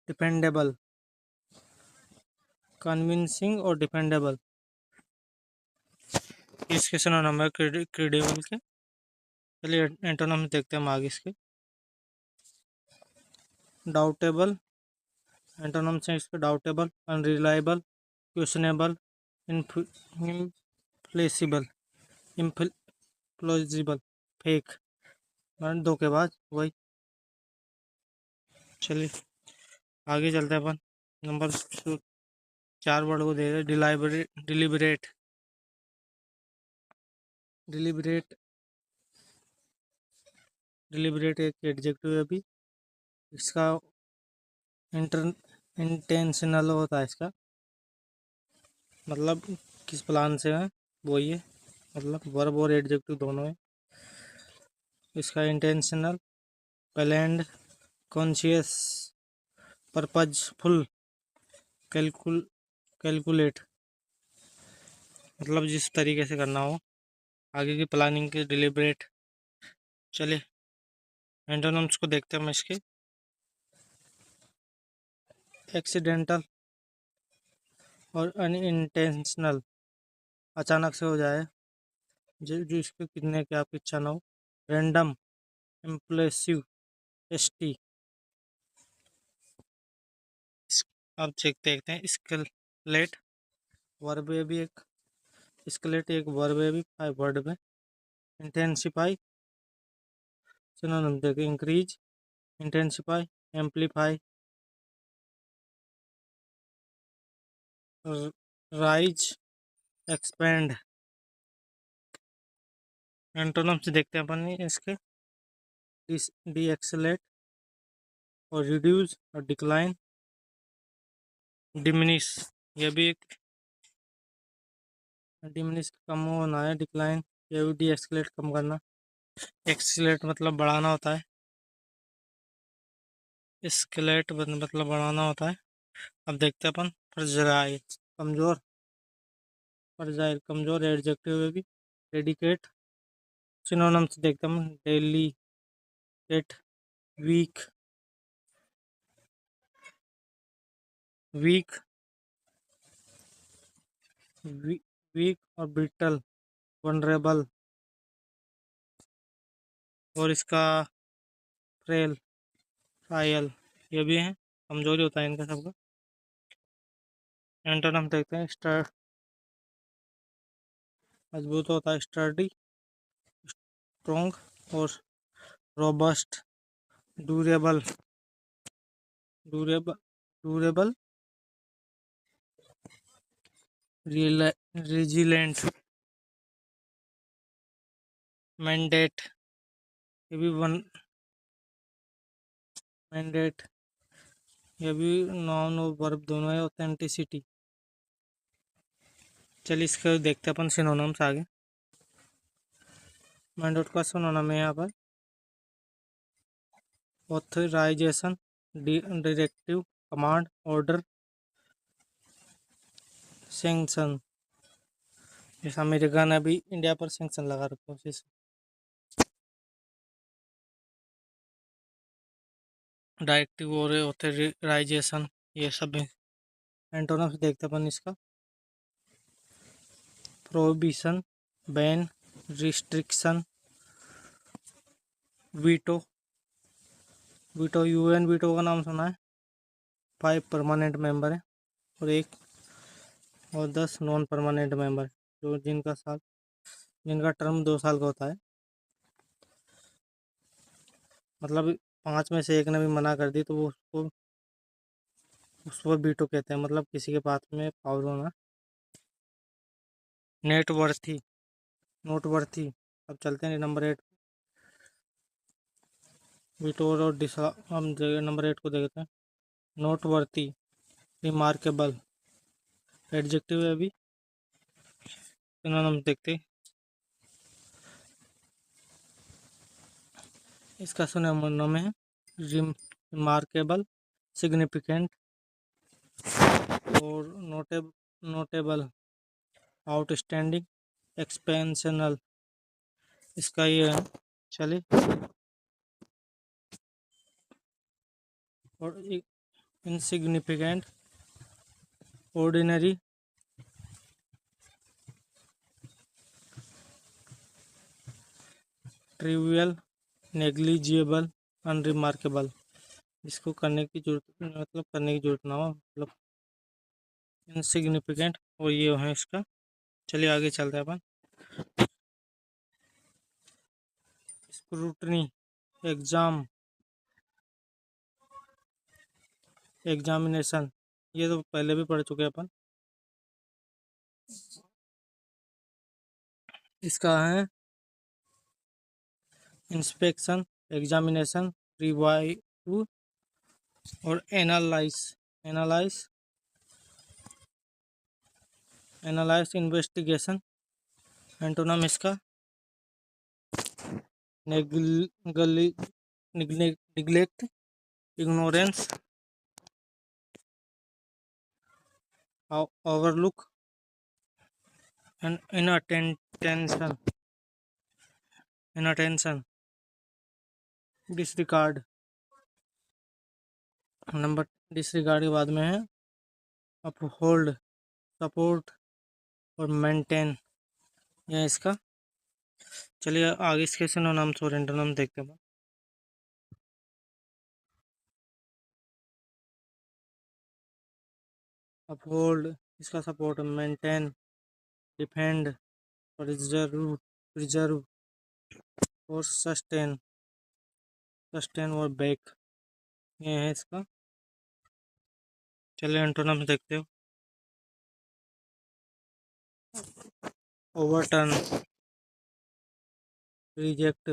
[SPEAKER 1] डिपेंडेबल, कन्विंसिंग और डिपेंडेबल। इसके सिनोनिम है क्रेडिबल के। चलिए एंटोनिम देखते हैं हम आगे इसके। डाउटेबल, एंटोनिम से इसके डाउटेबल, अनरिलायबल, क्वेश्चनेबल, इनफ्लेसिबल, इम्प्लॉजिबल, फेक, मतलब धोखेबाज वही। चलिए आगे चलते हैं अपन। नंबर 4 वर्ड को दे रहे डिलिबरेट, डिलिबरेट, डिलिबरेट एक एडजेक्टिव है अभी। इसका इंटेंशनल होता है इसका, मतलब किस प्लान से है वो ये, मतलब वर्ब और एडजेक्टिव दोनों है। इसका इंटेंशनल, प्लान्ड, कॉन्शियस, पर्पजफुल, कैलकुल कैलकुलेट, मतलब जिस तरीके से करना हो आगे की प्लानिंग के डिलिबरेट। चलिए एंटोनिम्स को देखते हैं हम इसके। एक्सीडेंटल और अनइंटेंशनल, अचानक से हो जाए जो जो इसके कितने की आपकी इच्छा ना हो। Random, impulsive, tasty. अब देखते हैं स्केलेट, वर्ब है भी एक। स्केलेट एक वर्ब है भी, 5 वर्ड में। इंटेंसिफाई, सिनोनिम देखिए। Increase, intensify, amplify, rise, expand. Antonym से देखते हैं अपन इसके। डी एक्सेलेट और रिड्यूस और डिक्लाइन, डिमिनिश, ये भी एक। डिमिनिश कम होना है, डिक्लाइन ये भी डी एक्सेलेट कम करना। एक्सेलेट मतलब बढ़ाना होता है, स्केलेट मतलब बढ़ाना होता है। अब देखते हैं अपन फ्रजाइल, कमजोर, फ्रजाइल कमजोर एडजेक्टिव है भी। डेडिकेट, सिनोनिम्स देखते हैं हम। डेलीकेट, वीक, वीक, वीक और ब्रिटल, वनरेबल। और इसका फ्रेल, फ्रायल, ये भी है, कमजोरी होता है इनका सबका। एंटोनिम देखते हैं। मजबूत होता है, स्टर्डी, स्ट्रोंग और robust, durable, durable, durable, resilient, mandate, ये भी वन मैंडेट, ये भी नाउन और वर्ब दोनों है। ऑथेंटिसिटी। चलिए इसके देखते हैं अपन सिनोनिम्स आगे। मैंडेट का सिनोनिम है यहाँ पर authorisation, directive, command, order, sanction. जैसे अमेरिका ने अभी इंडिया पर सैंक्शन लगा रखा है उसी से। डायरेक्टिव और ऑथराइजेशन ये सब है। एंटोनिम्स देखते अपन इसका। Prohibition, ban, restriction, veto. Veto, UN veto का नाम सुना है। 5 परमानेंट मेंबर है और 10 नॉन परमानेंट मेंबर, जो जिनका टर्म 2 साल का होता है। मतलब 5 में से एक ने भी मना कर दी तो वो उसको वीटो कहते हैं, मतलब किसी के पास में पावर होना। नेटवर्थी, नोटवर्थी। अब चलते हैं नंबर 8। वीटो और हम नंबर 8 को देखते हैं। नोटवर्थी, रिमार्केबल, एडजेक्टिव है। अभी हम देखते हैं इसका सिनोनिम है रिमार्केबल, सिग्निफिकेंट और नोटेबल, आउटस्टैंडिंग, एक्सपेंशनल। इसका ये है। चलिए, और insignificant, ordinary, trivial, negligible, unremarkable. इसको करने की जरूरत ना हो, मतलब इनसिग्निफिकेंट और ये है इसका। चलिए आगे चलते हैं अपन। Scrutiny, exam, examination. ये तो पहले भी पढ़ चुके हैं अपन। इसका है इंस्पेक्शन, एग्जामिनेशन, रिवाइव और एनालाइज, इन्वेस्टिगेशन। एंटोनम इसका neglect, ignorance, overlook and inattention, disregard. Number disregard के बाद में है अपहोल्ड, सपोर्ट और मेंटेन, यह इसका। चलिए आगे इसके सिनोनिम्स और एंटोनिम देखते हैं। अपहोल्ड, इसका सपोर्ट, मेंटेन, डिफेंड, प्रिजर्व और सस्टेन और बैक, ये है इसका। चलिए एंटोनिम्स देखते हो। ओवरटर्न, रिजेक्ट,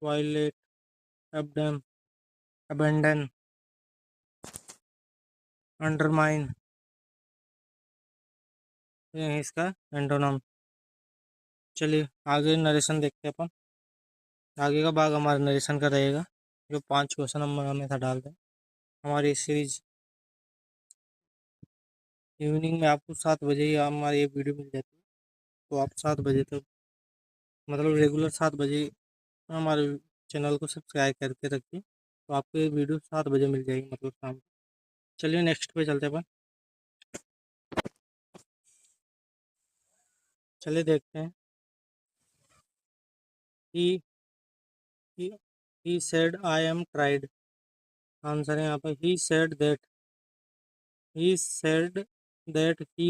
[SPEAKER 1] वायलेट, अबडम, अबेंडन, अंडरमाइन, ये है इसका एंटोनिम। चलिए आगे नरेशन देखते हैं अपन। आगे का भाग हमारा नरेशन का रहेगा, जो 5 क्वेश्चन हम हमेशा डालते हैं। हमारी सीरीज इवनिंग में आपको 7 बजे ही हमारी ये वीडियो मिल जाती है, तो आप 7 बजे तक, मतलब रेगुलर 7 बजे हमारे चैनल को सब्सक्राइब करके रखिए, तो आपको ये वीडियो 7 बजे मिल जाएगी, मतलब शाम को। चलिए नेक्स्ट पे चलते हैं अपन। चलिए देखते हैं। He he said I am tried. Answer है यहाँ पर he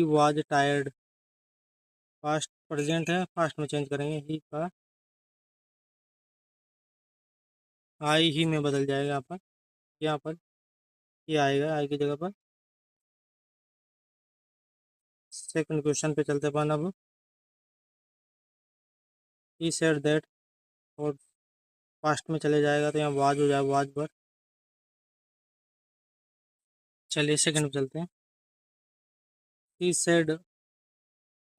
[SPEAKER 1] was tired. Past present है, पास्ट में चेंज करेंगे। ही का आई ही में बदल जाएगा यहाँ पर। यहाँ पर ये आएगा, आई की जगह पर। सेकंड क्वेश्चन पे चलते अपन अब। ही सेड दैट और पास्ट में चले जाएगा तो यहाँ वाज हो जाएगा, वाज वर। चलिए सेकंड पे चलते हैं। ही said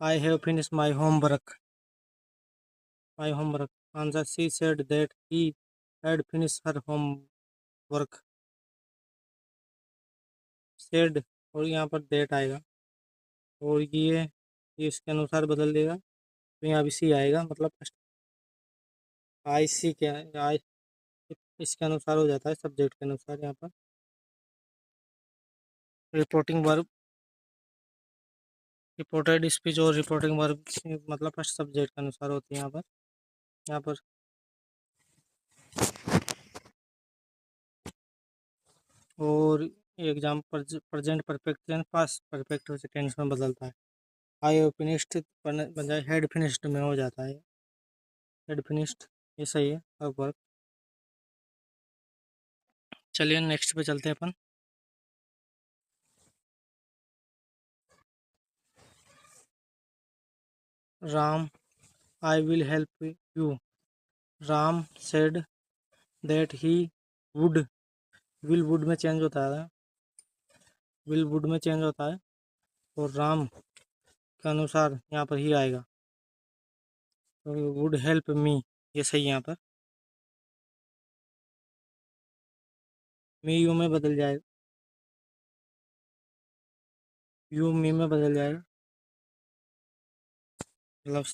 [SPEAKER 1] I have finish my homework. Answer, she said that he had finish her homework. Said और यहाँ पर दैट आएगा और ये इसके अनुसार बदल देगा तो यहाँ भी सी आएगा, मतलब आई सी क्या आई इसके अनुसार हो जाता है, सब्जेक्ट के अनुसार। यहाँ पर रिपोर्टिंग वर्ब, रिपोर्टेड स्पीच और रिपोर्टिंग वर्ब मतलब फर्स्ट सब्जेक्ट के अनुसार होती है यहाँ पर और exam present perfect tense past perfect tense में बदलता है। आई हैव फिनिश्ड बजाय हैड फिनिश्ड में हो जाता है, हैड फिनिश्ड, ये सही है अब वर्क। चलिए नेक्स्ट पे चलते हैं अपन। Ram, I will help you. Ram said that he would, will would में चेंज होता है, विल वुड में चेंज होता है और राम के अनुसार यहाँ पर ही आएगा तो वुड हेल्प मी, ये सही है यहाँ पर। मी यू में बदल जाएगा, यू मी में बदल जाएगा मतलब।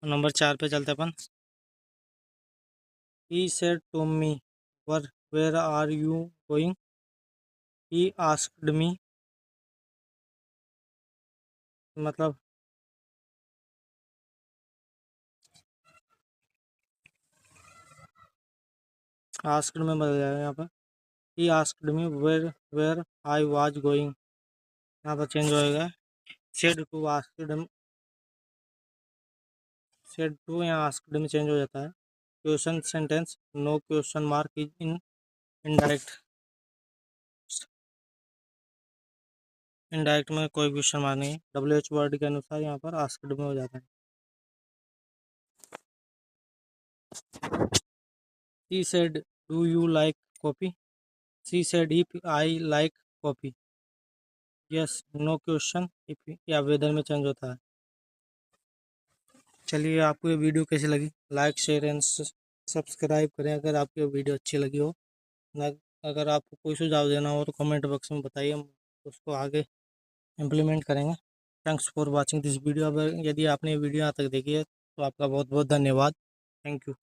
[SPEAKER 1] नंबर 4 पे चलते अपन। He said to me where are you going. He asked me मतलब आस्क्ड में बदल जाएगा यहाँ पर। He asked me where I was going, यहाँ पर चेंज होएगा। Said to asked, said to यहाँ आस्क्ड में चेंज हो जाता है। Question sentence, no question mark is in indirect, indirect में कोई क्वेश्चन मार्क नहीं। WH वर्ड के अनुसार यहाँ पर आस्क्ड में हो जाता है। She said, "Do you like coffee?" She said, "If I like coffee." Yes, no question, if या वेदर में चेंज होता है। चलिए आपको ये वीडियो कैसी लगी, लाइक शेयर एंड सब्सक्राइब करें अगर आपको ये वीडियो अच्छी लगी हो। ना अगर आपको कोई सुझाव देना हो तो कमेंट बॉक्स में बताइए, हम उसको आगे इम्प्लीमेंट करेंगे। Thanks for watching this video. अगर यदि आपने ये वीडियो यहाँ तक देखी है तो आपका बहुत बहुत धन्यवाद। Thank you.